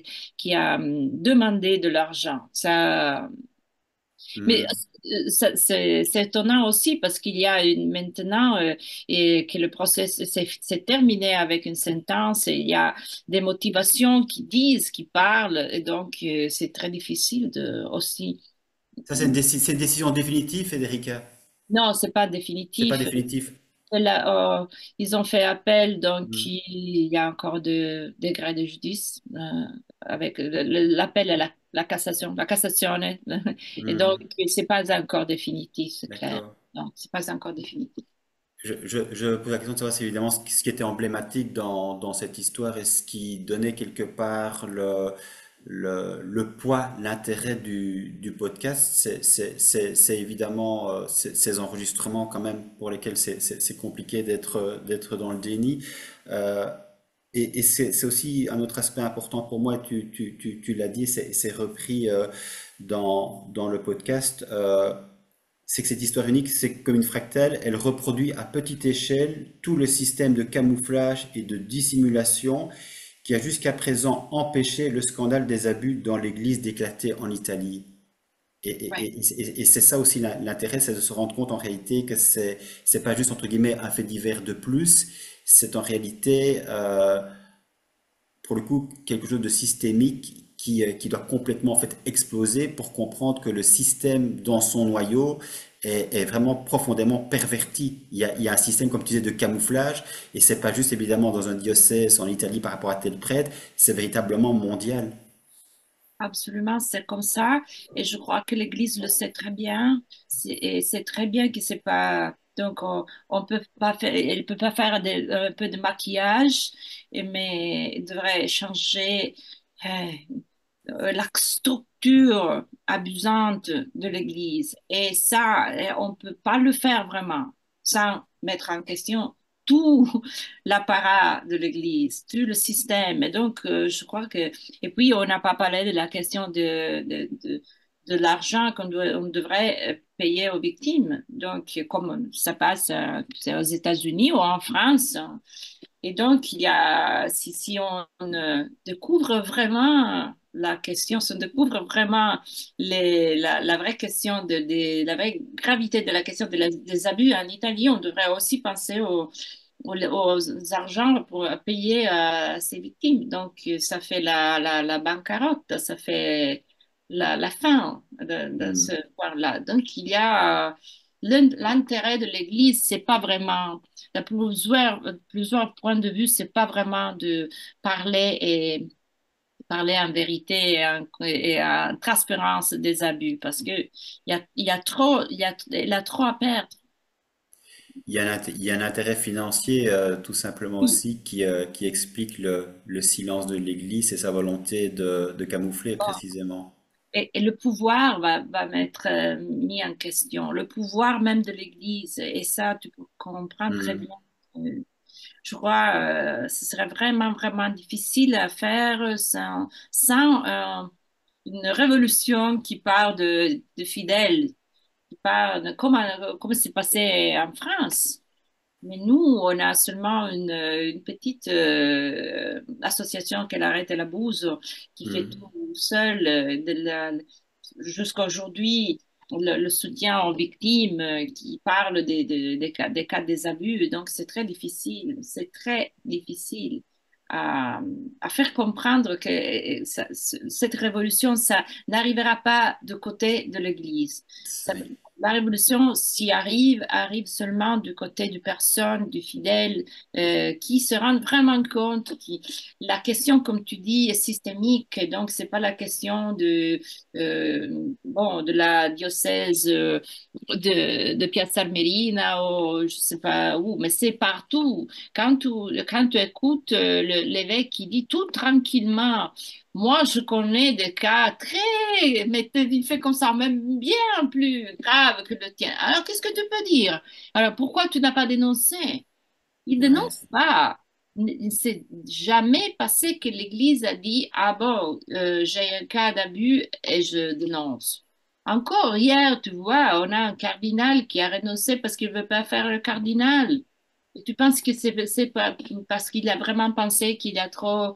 demandé de l'argent. Ça, mais hmm. c'est étonnant aussi parce qu'il y a maintenant et que le procès s'est terminé avec une sentence et il y a des motivations qui disent, qui parlent et donc c'est très difficile de aussi. Ça, c'est une décision définitive, Federica. Non, c'est pas C'est pas définitif. définitif. Ils ont fait appel, donc Hmm. il y a encore de degrés de justice avec l'appel à la cassation, la cassation. Et donc, Hmm. c'est pas encore définitif, c'est clair. D'accord. Non, c'est pas encore définitif. Je pose la question de savoir si évidemment ce qui était emblématique dans cette histoire et ce qui donnait quelque part le poids, l'intérêt du podcast, c'est évidemment ces enregistrements quand même pour lesquels c'est compliqué d'être dans le déni. Euh, et c'est aussi un autre aspect important pour moi, tu l'as dit, c'est repris dans le podcast. C'est que cette histoire unique, c'est comme une fractale, elle reproduit à petite échelle tout le système de camouflage et de dissimulation qui a jusqu'à présent empêché le scandale des abus dans l'Église d'éclater en Italie. Ouais, Et c'est ça aussi l'intérêt, c'est de se rendre compte en réalité que c'est pas juste entre guillemets un fait divers de plus, c'est en réalité pour le coup quelque chose de systémique qui doit complètement en fait exploser pour comprendre que le système dans son noyau est vraiment profondément perverti. Il y a un système, comme tu disais, de camouflage, et c'est pas juste évidemment dans un diocèse en Italie par rapport à tel prêtre, c'est véritablement mondial. absolument, c'est comme ça. Et je crois que l'Église le sait très bien. Et c'est très bien que c'est pas. Donc, on peut pas faire, elle peut pas faire un peu de maquillage, mais elle devrait changer. euh, la structure abusante de l'Église. Et ça, on ne peut pas le faire vraiment sans mettre en question tout l'apparat de l'Église, tout le système. Et donc, je crois que... Et puis, on n'a pas parlé de la question de l'argent on devrait payer aux victimes. Donc, comme ça passe c'est aux États-Unis ou en France, et donc, si on découvre vraiment la question, si on découvre vraiment la vraie question la vraie gravité de la question des abus en Italie, on devrait aussi penser aux argents pour payer ces victimes. Donc, ça fait la banqueroute, ça fait la fin de ce Hmm. point-là. Donc, il y a l'intérêt de l'Église, c'est pas vraiment de plusieurs points de vue, c'est pas vraiment de parler et parler en vérité et en transparence des abus parce que il y a trop, il a trop à perdre. Il y a un intérêt financier tout simplement Oui. aussi qui explique le silence de l'Église et sa volonté de camoufler précisément. Et le pouvoir va être mis en question, le pouvoir même de l'Église. Et ça, tu comprends très Hmm. bien. Je crois ce serait vraiment, vraiment difficile à faire sans une révolution qui part de fidèles, qui part de comme c'est passé en France. Mais nous, on a seulement une petite association qu'elle arrête la bouse qui fait Hmm. tout seul jusqu'à aujourd'hui. Le soutien aux victimes qui parle des cas des abus. Donc, c'est très difficile. C'est très difficile. à, à faire comprendre que cette révolution, ça n'arrivera pas de côté de l'Église. Oui, La révolution, s'y arrive, arrive seulement du côté du personne, du fidèle, qui se rend vraiment compte que la question, comme tu dis, est systémique. Et donc, c'est pas la question bon, de la diocèse de Piazza Armerina ou je sais pas où, mais c'est partout. Quand tu écoutes l'évêque qui dit tout tranquillement, moi je connais des cas très, mais il fait comme ça, même bien plus grave que le tien. Alors qu'est-ce que tu peux dire? Alors pourquoi tu n'as pas dénoncé? Il ouais, dénonce pas. Il ne s'est jamais passé que l'Église a dit, ah bon, j'ai un cas d'abus et je dénonce. Encore hier, tu vois, on a un cardinal qui a renoncé parce qu'il ne veut pas faire le cardinal. Et tu penses que c'est pas parce qu'il a vraiment pensé qu'il a trop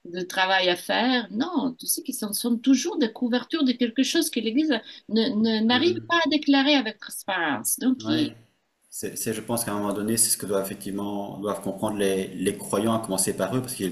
de travail à faire? Non, tu sais qu'ils sont toujours des couvertures de quelque chose que l'Église n'arrive mhm, pas à déclarer avec transparence. Donc, ouais. Je pense qu'à un moment donné, c'est ce que doivent comprendre les croyants, à commencer par eux, parce que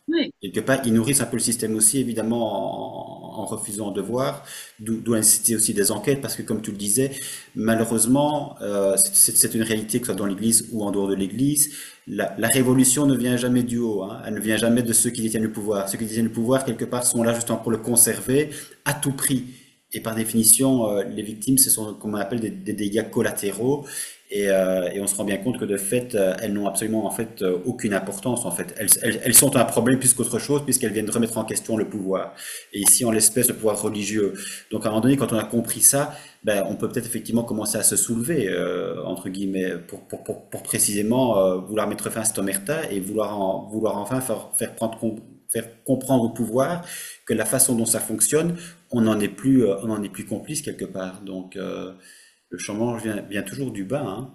oui, quelque part, ils nourrissent un peu le système aussi, évidemment, en refusant de voir, d'où la nécessité aussi des enquêtes, parce que comme tu le disais, malheureusement, c'est une réalité, que ce soit dans l'Église ou en dehors de l'Église, la révolution ne vient jamais du haut, hein. Elle ne vient jamais de ceux qui détiennent le pouvoir. Ceux qui détiennent le pouvoir, quelque part, sont là justement pour le conserver à tout prix. Et par définition, les victimes, ce sont, comme on appelle, des dégâts collatéraux. Et on se rend bien compte que de fait, elles n'ont absolument en fait aucune importance. En fait, elles sont un problème plus qu'autre chose, puisqu'elles viennent remettre en question le pouvoir. Et ici, en l'espèce, le pouvoir religieux. Donc, à un moment donné, quand on a compris ça, ben, on peut peut-être effectivement commencer à se soulever, entre guillemets, pour précisément vouloir mettre fin à cette omerta et vouloir enfin faire comprendre au pouvoir que la façon dont ça fonctionne, on n'en est plus complice quelque part. Donc, le changement vient toujours du bas, hein.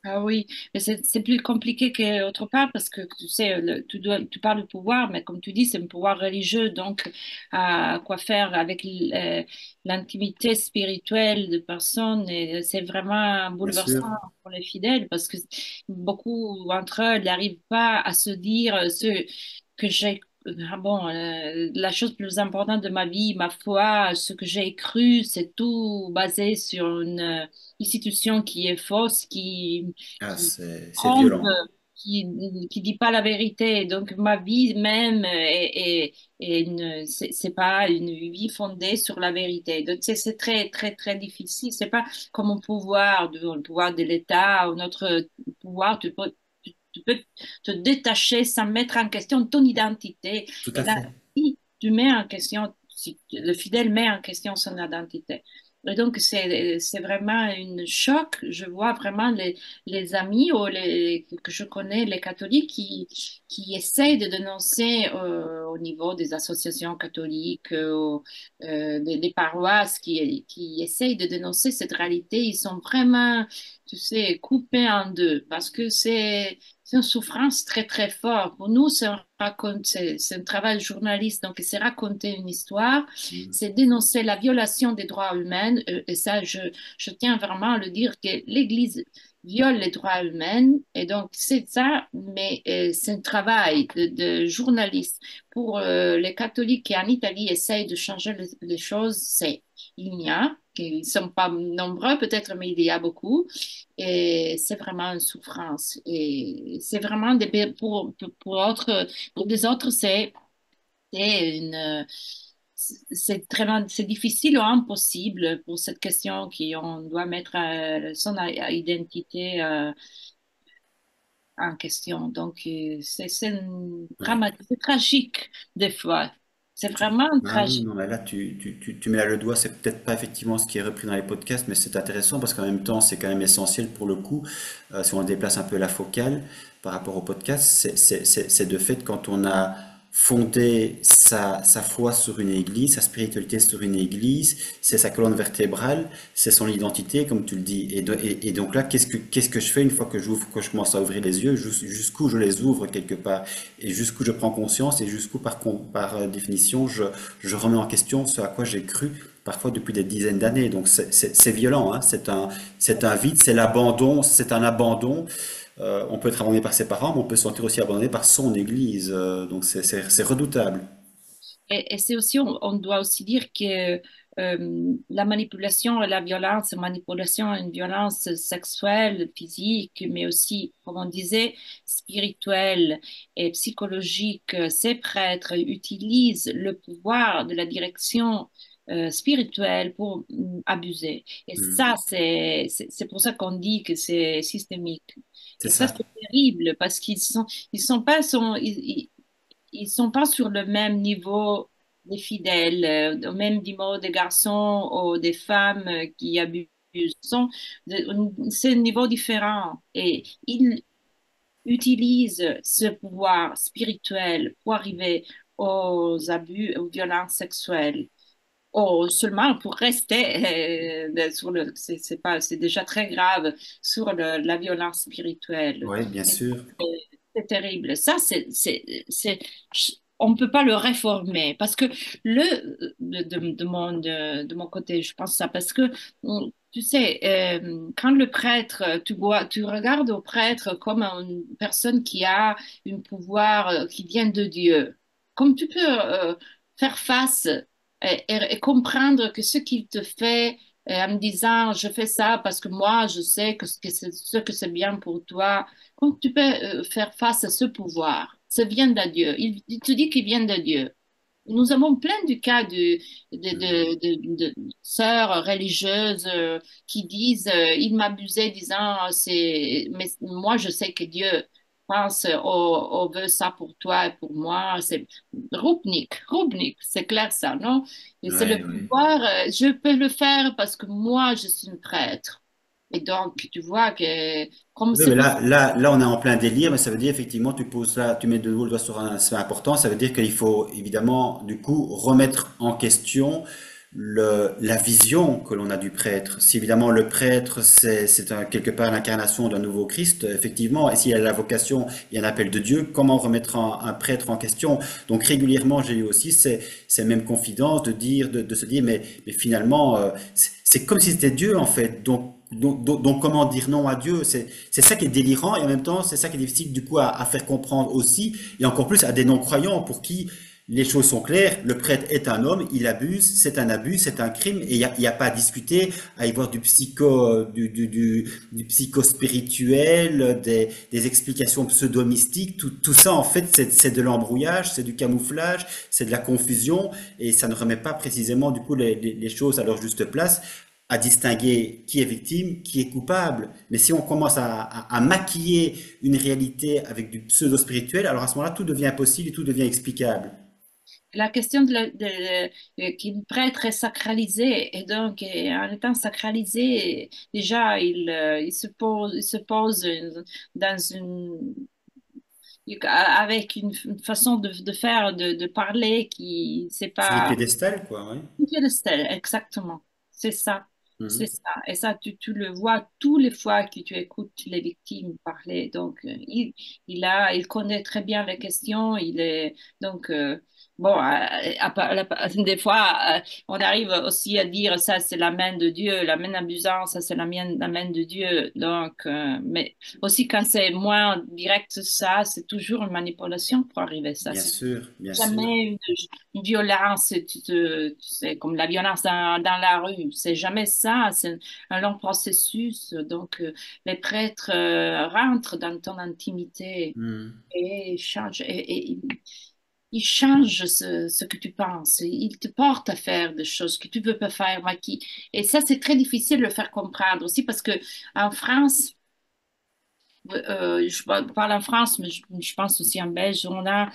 ah oui, mais c'est plus compliqué qu'autre part parce que tu sais, tu parles du pouvoir, mais comme tu dis, c'est un pouvoir religieux, donc quoi faire avec l'intimité spirituelle de personnes, et c'est vraiment Bien bouleversant sûr. pour les fidèles parce que beaucoup d'entre eux n'arrivent pas à se dire ce que j'ai. Ah bon, la chose plus importante de ma vie, ma foi, ce que j'ai cru, c'est tout basé sur une institution qui est fausse, Ah, qui c'est trompe, violent. qui, qui dit pas la vérité. Donc ma vie même c'est pas une vie fondée sur la vérité. Donc c'est très très très difficile. C'est pas comme un pouvoir, le pouvoir de l'État ou notre pouvoir. Tu peux te détacher sans mettre en question ton identité. Tout Et à là, fait. si tu mets en question, si le fidèle met en question son identité. Et donc, c'est vraiment une choc. Je vois vraiment les amis ou que je connais, les catholiques, qui essayent de dénoncer au niveau des associations catholiques, des paroisses, qui essayent de dénoncer cette réalité. Ils sont vraiment, tu sais, coupés en deux parce que c'est une souffrance très, très forte. Pour nous, c'est un travail de journaliste, donc c'est raconter une histoire, Mm. c'est dénoncer la violation des droits humains, et ça, je tiens vraiment à le dire que l'Église viole les droits humains, et donc c'est ça, mais c'est un travail de journaliste. Pour les catholiques qui en Italie essayent de changer les choses, il y a, ils ne sont pas nombreux peut-être, mais il y a beaucoup. Et c'est vraiment une souffrance. Et c'est vraiment pour des autres, c'est une, c'est très, c'est difficile ou impossible pour cette question qu'on doit mettre son identité en question. Donc, Ouais. c'est tragique des fois. C'est Tu- vraiment Ah oui, tragique. non, mais là, tu mets là le doigt, c'est peut-être pas effectivement ce qui est repris dans les podcasts, mais c'est intéressant parce qu'en même temps, c'est quand même essentiel pour le coup, si on déplace un peu la focale par rapport au podcast, c'est de fait quand on a fondé sa foi sur une église, sa spiritualité sur une église, c'est sa colonne vertébrale, c'est son identité, comme tu le dis. Et donc là, qu'est-ce que je fais une fois que je commence à ouvrir les yeux, jusqu'où je les ouvre quelque part? Et jusqu'où je prends conscience et jusqu'où par définition je remets en question ce à quoi j'ai cru parfois depuis des dizaines d'années. Donc c'est violent, hein. C'est un vide, c'est l'abandon, c'est un abandon. On peut être abandonné par ses parents, mais on peut se sentir aussi abandonné par son Église. Donc c'est redoutable. Et c'est aussi, on doit aussi dire que la manipulation et la violence, manipulation et une violence sexuelle, physique, mais aussi, comme on disait, spirituelle et psychologique, ces prêtres utilisent le pouvoir de la direction spirituelle pour abuser. Et Hmm. ça, c'est pour ça qu'on dit que c'est systémique. C'est Et ça, ça. c'est terrible parce ils sont pas, ils sont pas sur le même niveau des fidèles, au même niveau des garçons ou des femmes qui abusent. C'est un niveau différent. Et ils utilisent ce pouvoir spirituel pour arriver aux abus, aux violences sexuelles. Ou seulement pour rester sur c'est pas, c'est déjà très grave sur la violence spirituelle. Oui, bien sûr. C'est terrible. Ça, on ne peut pas le réformer parce que de mon côté, je pense ça parce que tu sais, quand le prêtre, tu regardes au prêtre comme une personne qui a un pouvoir qui vient de Dieu. Comme tu peux faire face et comprendre que ce qu'il te fait en me disant, je fais ça parce que moi, je sais que c'est ce que c'est bien pour toi. Comment tu peux faire face à ce pouvoir? Ça vient de Dieu. Il te dit qu'il vient de Dieu. Nous avons plein de cas de sœurs religieuses qui disent il m'abusait disant c'est mais moi je sais que Dieu pense on veut ça pour toi et pour moi c'est Rupnik c'est clair ça non et c'est le Ouais, ouais. pouvoir je peux le faire parce que moi je suis une prêtre et donc tu vois que comme Oui, c'est mais possible. là, on est en plein délire, mais ça veut dire effectivement, tu poses là, tu mets de nouveau le doigt sur un aspect important. Ça veut dire qu'il faut évidemment, du coup, remettre en question la vision que l'on a du prêtre. Si évidemment le prêtre, quelque part l'incarnation d'un nouveau Christ, effectivement, et s'il a la vocation et un appel de Dieu, comment remettre un prêtre en question? Donc régulièrement, j'ai eu aussi ces mêmes confidences de dire, de se dire, mais finalement, c'est comme si c'était Dieu en fait. Donc, comment dire non à Dieu? C'est ça qui est délirant et en même temps, c'est ça qui est difficile du coup à faire comprendre aussi, et encore plus à des non-croyants pour qui les choses sont claires. Le prêtre est un homme, il abuse, c'est un abus, c'est un crime, et il y a pas à discuter, à y voir du psycho-spirituel, des explications pseudo-mystiques. Tout ça, en fait, c'est de l'embrouillage, c'est du camouflage, c'est de la confusion, et ça ne remet pas précisément du coup les choses à leur juste place, à distinguer qui est victime, qui est coupable. Mais si on commence à maquiller une réalité avec du pseudo-spirituel, alors à ce moment-là, tout devient possible et tout devient explicable. La question qu'une prêtre est sacralisé et donc en étant sacralisé, déjà il se pose dans avec une façon de faire, de parler qui c'est Sur le pas piédestal, quoi, oui. piédestal, exactement. C'est ça. C'est Mhm. ça. Et ça, tu le vois tous les fois que tu écoutes les victimes parler. Donc, il connaît très bien les questions. Il est, donc, bon, des fois, on arrive aussi à dire ça, c'est la main de Dieu, la main abusante, ça, c'est la main de Dieu. Donc, mais aussi quand c'est moins direct, ça, c'est toujours une manipulation pour arriver à ça. Bien C'est sûr, bien sûr. jamais une violence, tu sais, comme la violence dans la rue. C'est jamais ça. C'est un long processus. Donc, les prêtres rentrent dans ton intimité Mhm. et changent. Et ils changent ce que tu penses. Ils te portent à faire des choses que tu ne peux pas faire, et ça, c'est très difficile de le faire comprendre aussi parce que en France, je parle en France, mais je pense aussi en Belge, on a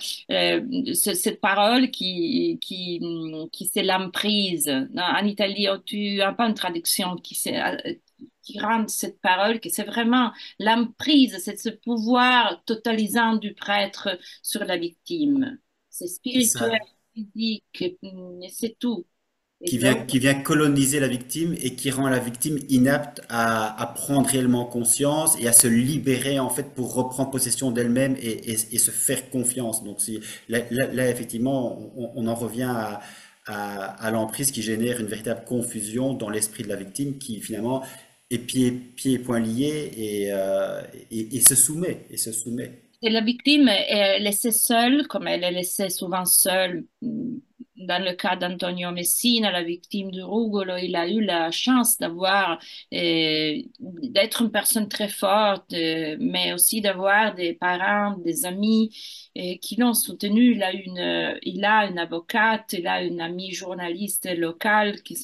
cette parole qui c'est l'emprise. En Italie, tu n'as pas une traduction qui rend cette parole, que c'est vraiment l'emprise, c'est ce pouvoir totalisant du prêtre sur la victime. C'est C'est spirituel, ça. physique, c'est tout. Et Qui donc, vient coloniser la victime et qui rend la victime inapte à prendre réellement conscience et à se libérer en fait pour reprendre possession d'elle-même et se faire confiance. Donc si, là, effectivement, on en revient à l'emprise qui génère une véritable confusion dans l'esprit de la victime qui finalement est pieds et poings liés et se soumet, et se soumet. Et la victime est laissée seule, comme elle est laissée souvent seule. Dans le cas d'Antonio Messina, la victime de Rugolo, il a eu la chance d'être une personne très forte, mais aussi d'avoir des parents, des amis qui l'ont soutenu. Il a une avocate, il a une amie journaliste locale qui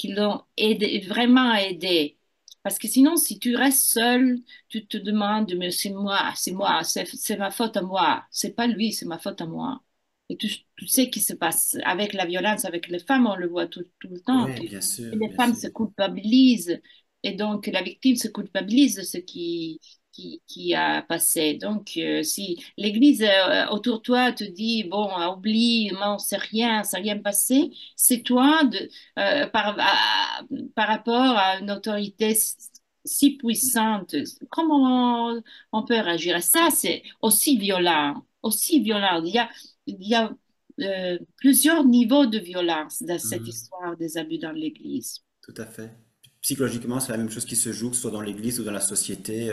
l'ont aidé, vraiment aidé. Parce que sinon, si tu restes seul, tu te demandes, mais c'est moi, c'est ma faute à moi. C'est pas lui, c'est ma faute à moi. Et tu sais ce qui se passe avec la violence, avec les femmes, on le voit tout le temps, que Oui, bien sûr, les bien femmes sûr. se culpabilisent et donc la victime se culpabilise de ce qui a passé. Donc, si l'Église autour de toi te dit, bon, oublie, non, c'est rien passé, c'est toi par rapport à une autorité si puissante, comment on peut réagir à ça? C'est aussi violent, aussi violent. Il y a plusieurs niveaux de violence dans cette Mhm. histoire des abus dans l'Église. Tout à fait. Psychologiquement, c'est la même chose qui se joue, que ce soit dans l'Église ou dans la société,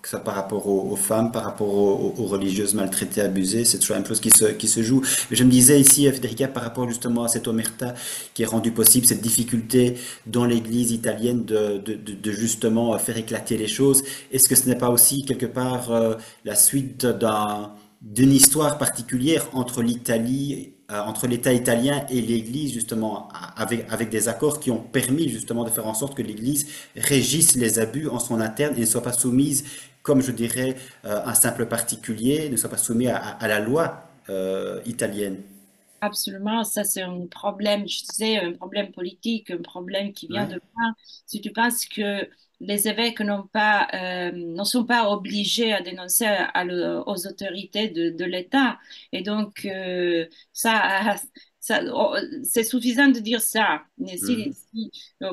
que ce soit par rapport aux femmes, par rapport aux religieuses maltraitées, abusées, c'est toujours la même chose qui se joue. Mais je me disais ici, Federica, par rapport justement à cette omerta qui est rendue possible, cette difficulté dans l'Église italienne de justement faire éclater les choses, est-ce que ce n'est pas aussi quelque part la suite d'une histoire particulière entre l'Italie, entre l'État italien et l'Église, justement, avec des accords qui ont permis justement de faire en sorte que l'Église régisse les abus en son interne et ne soit pas soumise, comme je dirais, un simple particulier, ne soit pas soumis à la loi italienne. Absolument, ça c'est un problème, je disais, un problème politique, un problème qui vient Ouais. de loin. Si tu penses que les évêques ne sont pas obligés à dénoncer aux autorités de l'État, et donc c'est suffisant de dire ça. Mais Mhm.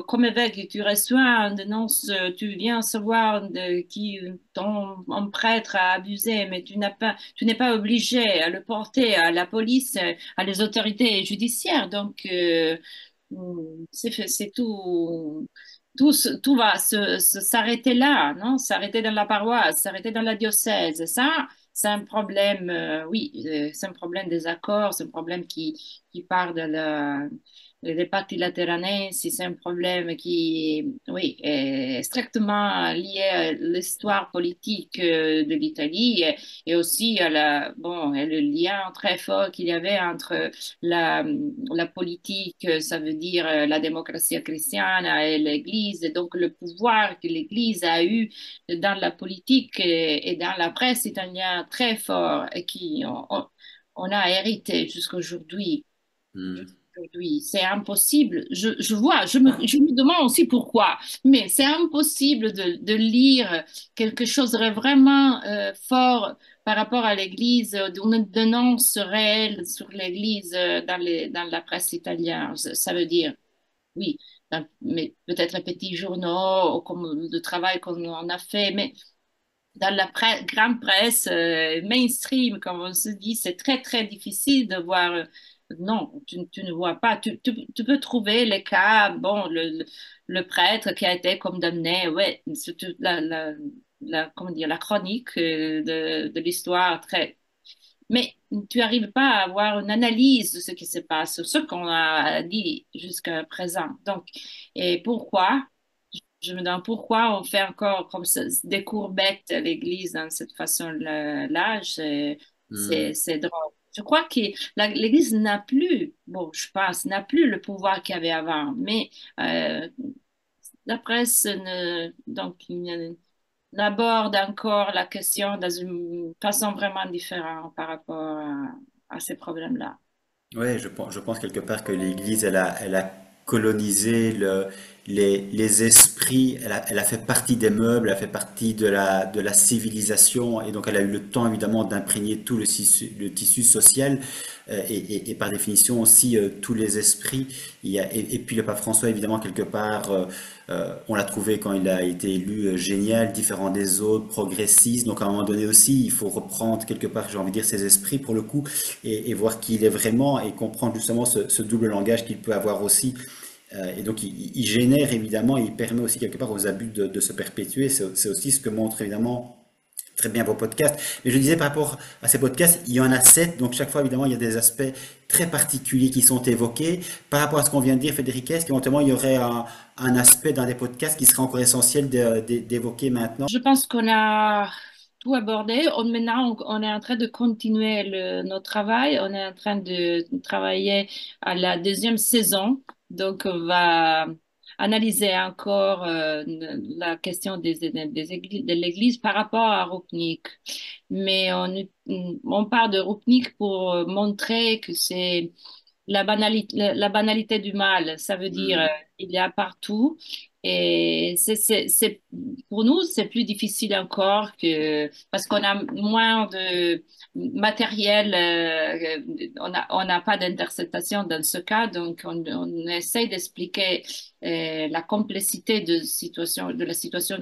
comme évêque tu reçois une dénonce, tu viens savoir de qui ton prêtre a abusé, mais tu n'es pas obligé à le porter à la police à les autorités judiciaires. Donc, c'est tout va s'arrêter là, non? S'arrêter dans la paroisse, s'arrêter dans la diocèse. Ça, c'est un problème, oui, c'est un problème des accords, c'est un problème qui part des pactes latéranains, c'est un problème qui, oui, est strictement lié à l'histoire politique de l'Italie et aussi à bon, et le lien très fort qu'il y avait entre la, la politique, ça veut dire la démocratie chrétienne et l'Église, et donc le pouvoir que l'Église a eu dans la politique et dans la presse italienne très fort et on a hérité jusqu'à aujourd'hui. Mhm. Aujourd'hui, c'est impossible. Je me demande aussi pourquoi, mais c'est impossible de lire quelque chose de vraiment fort par rapport à l'Église, d'une dénonce réelle sur l'Église dans la presse italienne. Ça veut dire, oui, mais peut-être les petits journaux, ou comme le travail qu'on a fait, mais dans la grande presse mainstream, comme on se dit, c'est très, très difficile de voir. Non, tu ne vois pas. Tu peux trouver les cas, bon, le prêtre qui a été condamné, ouais, c'est toute comment dire, la chronique de l'histoire très. Mais tu n'arrives pas à avoir une analyse de ce qui se passe, ce qu'on a dit jusqu'à présent. Donc, et pourquoi? Je me demande pourquoi on fait encore comme ça, des courbettes à l'église dans cette façon-là. Mhm. C'est drôle. Je crois que l'église n'a plus, bon, je pense, n'a plus le pouvoir qu'il y avait avant, mais euh, la presse il aborde encore la question dans une façon vraiment différente par rapport à ces problèmes-là. Ouais, je pense quelque part que l'Église, elle a colonisé les esprits, elle a fait partie des meubles, elle a fait partie de la civilisation, et donc elle a eu le temps évidemment d'imprégner tout le tissu social, et par définition aussi tous les esprits. Et puis le pape François évidemment quelque part, on l'a trouvé quand il a été élu génial, différent des autres, progressiste. Donc à un moment donné aussi, il faut reprendre quelque part, j'ai envie de dire, ses esprits pour le coup, et voir qui il est vraiment, et comprendre justement ce double langage qu'il peut avoir aussi. Et donc il génère évidemment, et il permet aussi quelque part aux abus de se perpétuer. C'est aussi ce que montre évidemment très bien vos podcasts. Mais je disais par rapport à ces podcasts, il y en a 7, donc chaque fois évidemment il y a des aspects très particuliers qui sont évoqués. Par rapport à ce qu'on vient de dire, Frédéric, est-ce qu'éventuellement il y aurait un aspect dans des podcasts qui serait encore essentiel d'évoquer maintenant? Je pense qu'on a tout abordé. Maintenant, on est en train de continuer notre travail. On est en train de travailler à la deuxième saison. Donc, on va analyser encore la question des églises, de l'Église par rapport à Rupnik. Mais on part de Rupnik pour montrer que c'est la banalité du mal. Ça veut dire Hmm. il y a partout. Et pour nous, c'est plus difficile encore que parce qu'on a moins de matériel, on n'a pas d'interprétation dans ce cas, donc on essaie d'expliquer la complexité de la situation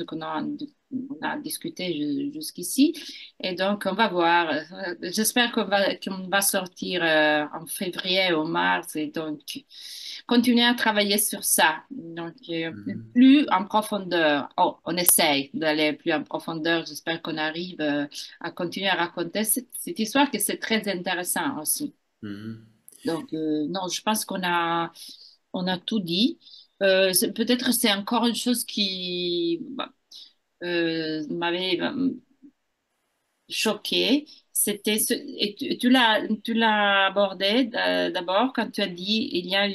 on a discuté jusqu'ici. Et donc, on va voir. J'espère qu'on va sortir en février ou mars et donc continuer à travailler sur ça. Donc, plus en profondeur. Oh, on essaye d'aller plus en profondeur. J'espère qu'on arrive à continuer à raconter cette histoire que c'est très intéressant aussi. Mhm. Donc, non, je pense on a tout dit. Peut-être c'est encore une chose qui m'avait choquée. Et tu l'as abordé d'abord quand tu as dit il y a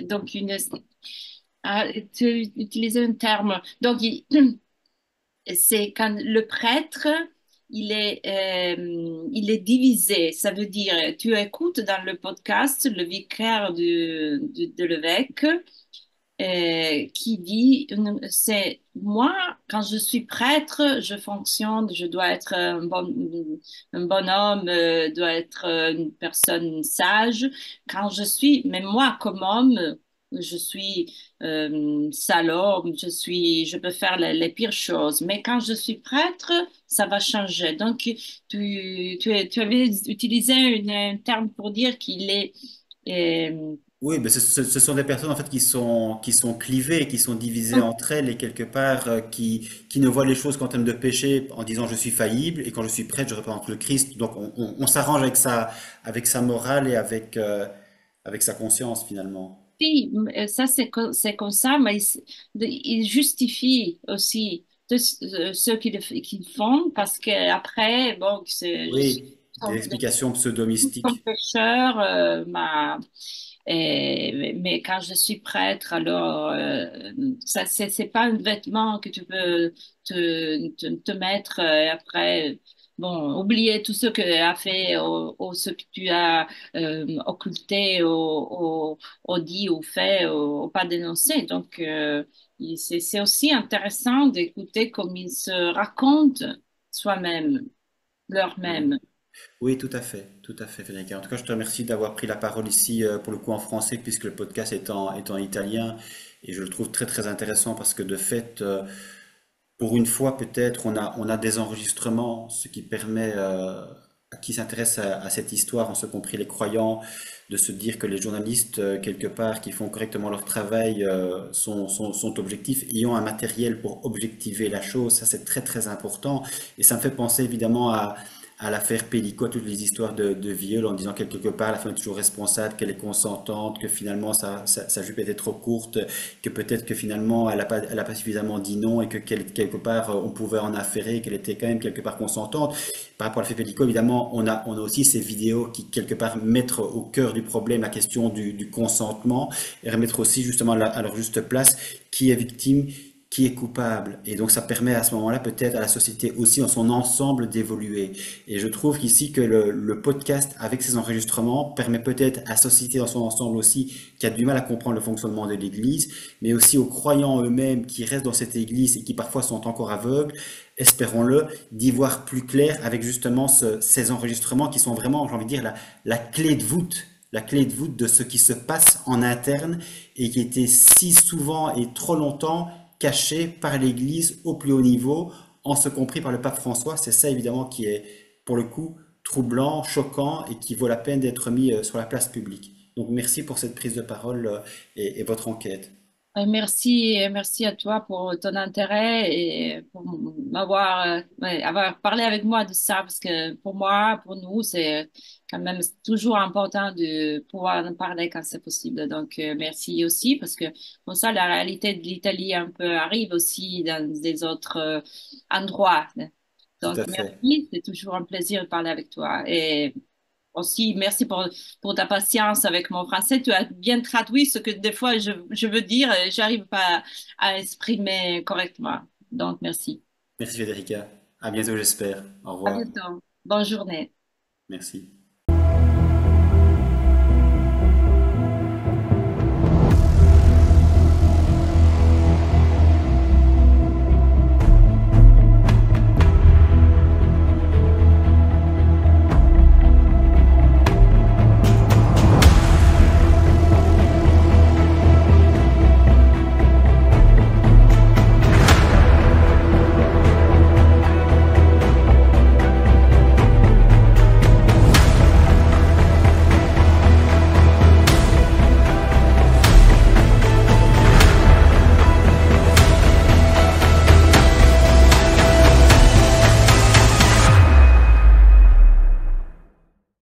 donc ah, tu utilisais un terme. Donc, c'est quand le prêtre, il est divisé. Ça veut dire, tu écoutes dans le podcast le vicaire de l'évêque qui dit, c'est moi, quand je suis prêtre, je fonctionne, je dois être un bon homme, dois être une personne sage. Quand je suis, mais moi, comme homme, je suis salaud, je peux faire les pires choses. Mais quand je suis prêtre, ça va changer. Donc, tu avais utilisé un terme pour dire qu'il est, euh, Oui, mais ce sont des personnes en fait qui sont clivées, qui sont divisées entre elles, et quelque part qui ne voient les choses qu'en termes de péché, en disant je suis faillible, et quand je suis prêtre je représente le Christ. Donc on s'arrange avec sa morale et avec sa conscience finalement. si, ça c'est comme ça, mais il justifie aussi ceux qui le font parce qu'après, bon, je suis Oui, des explications comme pseudo-mystiques. pécheur, mais quand je suis prêtre, alors ça c'est pas un vêtement que tu peux te mettre après. Bon, oublier tout ce que tu as fait ou ce que tu as occulté ou dit ou fait ou pas dénoncé. Donc, c'est aussi intéressant d'écouter comme ils se racontent soi-même, Oui. leur-même. Oui, tout à fait, Frédéric. En tout cas, je te remercie d'avoir pris la parole ici, pour le coup en français, puisque le podcast est en italien, et je le trouve très très intéressant parce que de fait, pour une fois peut-être, on a des enregistrements, ce qui permet à qui s'intéresse à cette histoire, en ce compris les croyants, de se dire que les journalistes, quelque part, qui font correctement leur travail, sont objectifs et ont un matériel pour objectiver la chose. Ça, c'est très très important. Et ça me fait penser évidemment à l'affaire Pellico, toutes les histoires de viol, en disant que quelque part la femme est toujours responsable, qu'elle est consentante, que finalement sa jupe était trop courte, que peut-être que finalement elle a pas suffisamment dit non, et que quelque part on pouvait en affairer, qu'elle était quand même quelque part consentante. Par rapport à l'affaire Pellico, évidemment, on a aussi ces vidéos qui quelque part mettent au cœur du problème la question du consentement, et remettre aussi justement à leur juste place qui est victime, qui est coupable. Et donc ça permet à ce moment-là peut-être à la société aussi dans son ensemble d'évoluer. Et je trouve qu'ici que le podcast avec ses enregistrements permet peut-être à la société dans son ensemble aussi qui a du mal à comprendre le fonctionnement de l'Église, mais aussi aux croyants eux-mêmes qui restent dans cette Église et qui parfois sont encore aveugles, espérons-le, d'y voir plus clair avec justement ces enregistrements qui sont vraiment, j'ai envie de dire, la clé de voûte. La clé de voûte de ce qui se passe en interne et qui était si souvent et trop longtemps caché par l'Église au plus haut niveau, en ce compris par le pape François. C'est ça évidemment qui est, pour le coup, troublant, choquant et qui vaut la peine d'être mis sur la place publique. Donc merci pour cette prise de parole et votre enquête. Merci, merci à toi pour ton intérêt et pour m'avoir ouais, avoir parlé avec moi de ça parce que pour moi, pour nous, c'est quand même toujours important de pouvoir en parler quand c'est possible. Donc, merci aussi parce que pour ça, la réalité de l'Italie un peu arrive aussi dans des autres endroits. Tout Donc, à fait. merci, c'est toujours un plaisir de parler avec toi et aussi, merci pour ta patience avec mon français. Tu as bien traduit ce que des fois je veux dire et j'arrive pas à exprimer correctement. Donc, merci. Merci Federica. À bientôt j'espère. Au À revoir. bientôt. Bonne journée. Merci.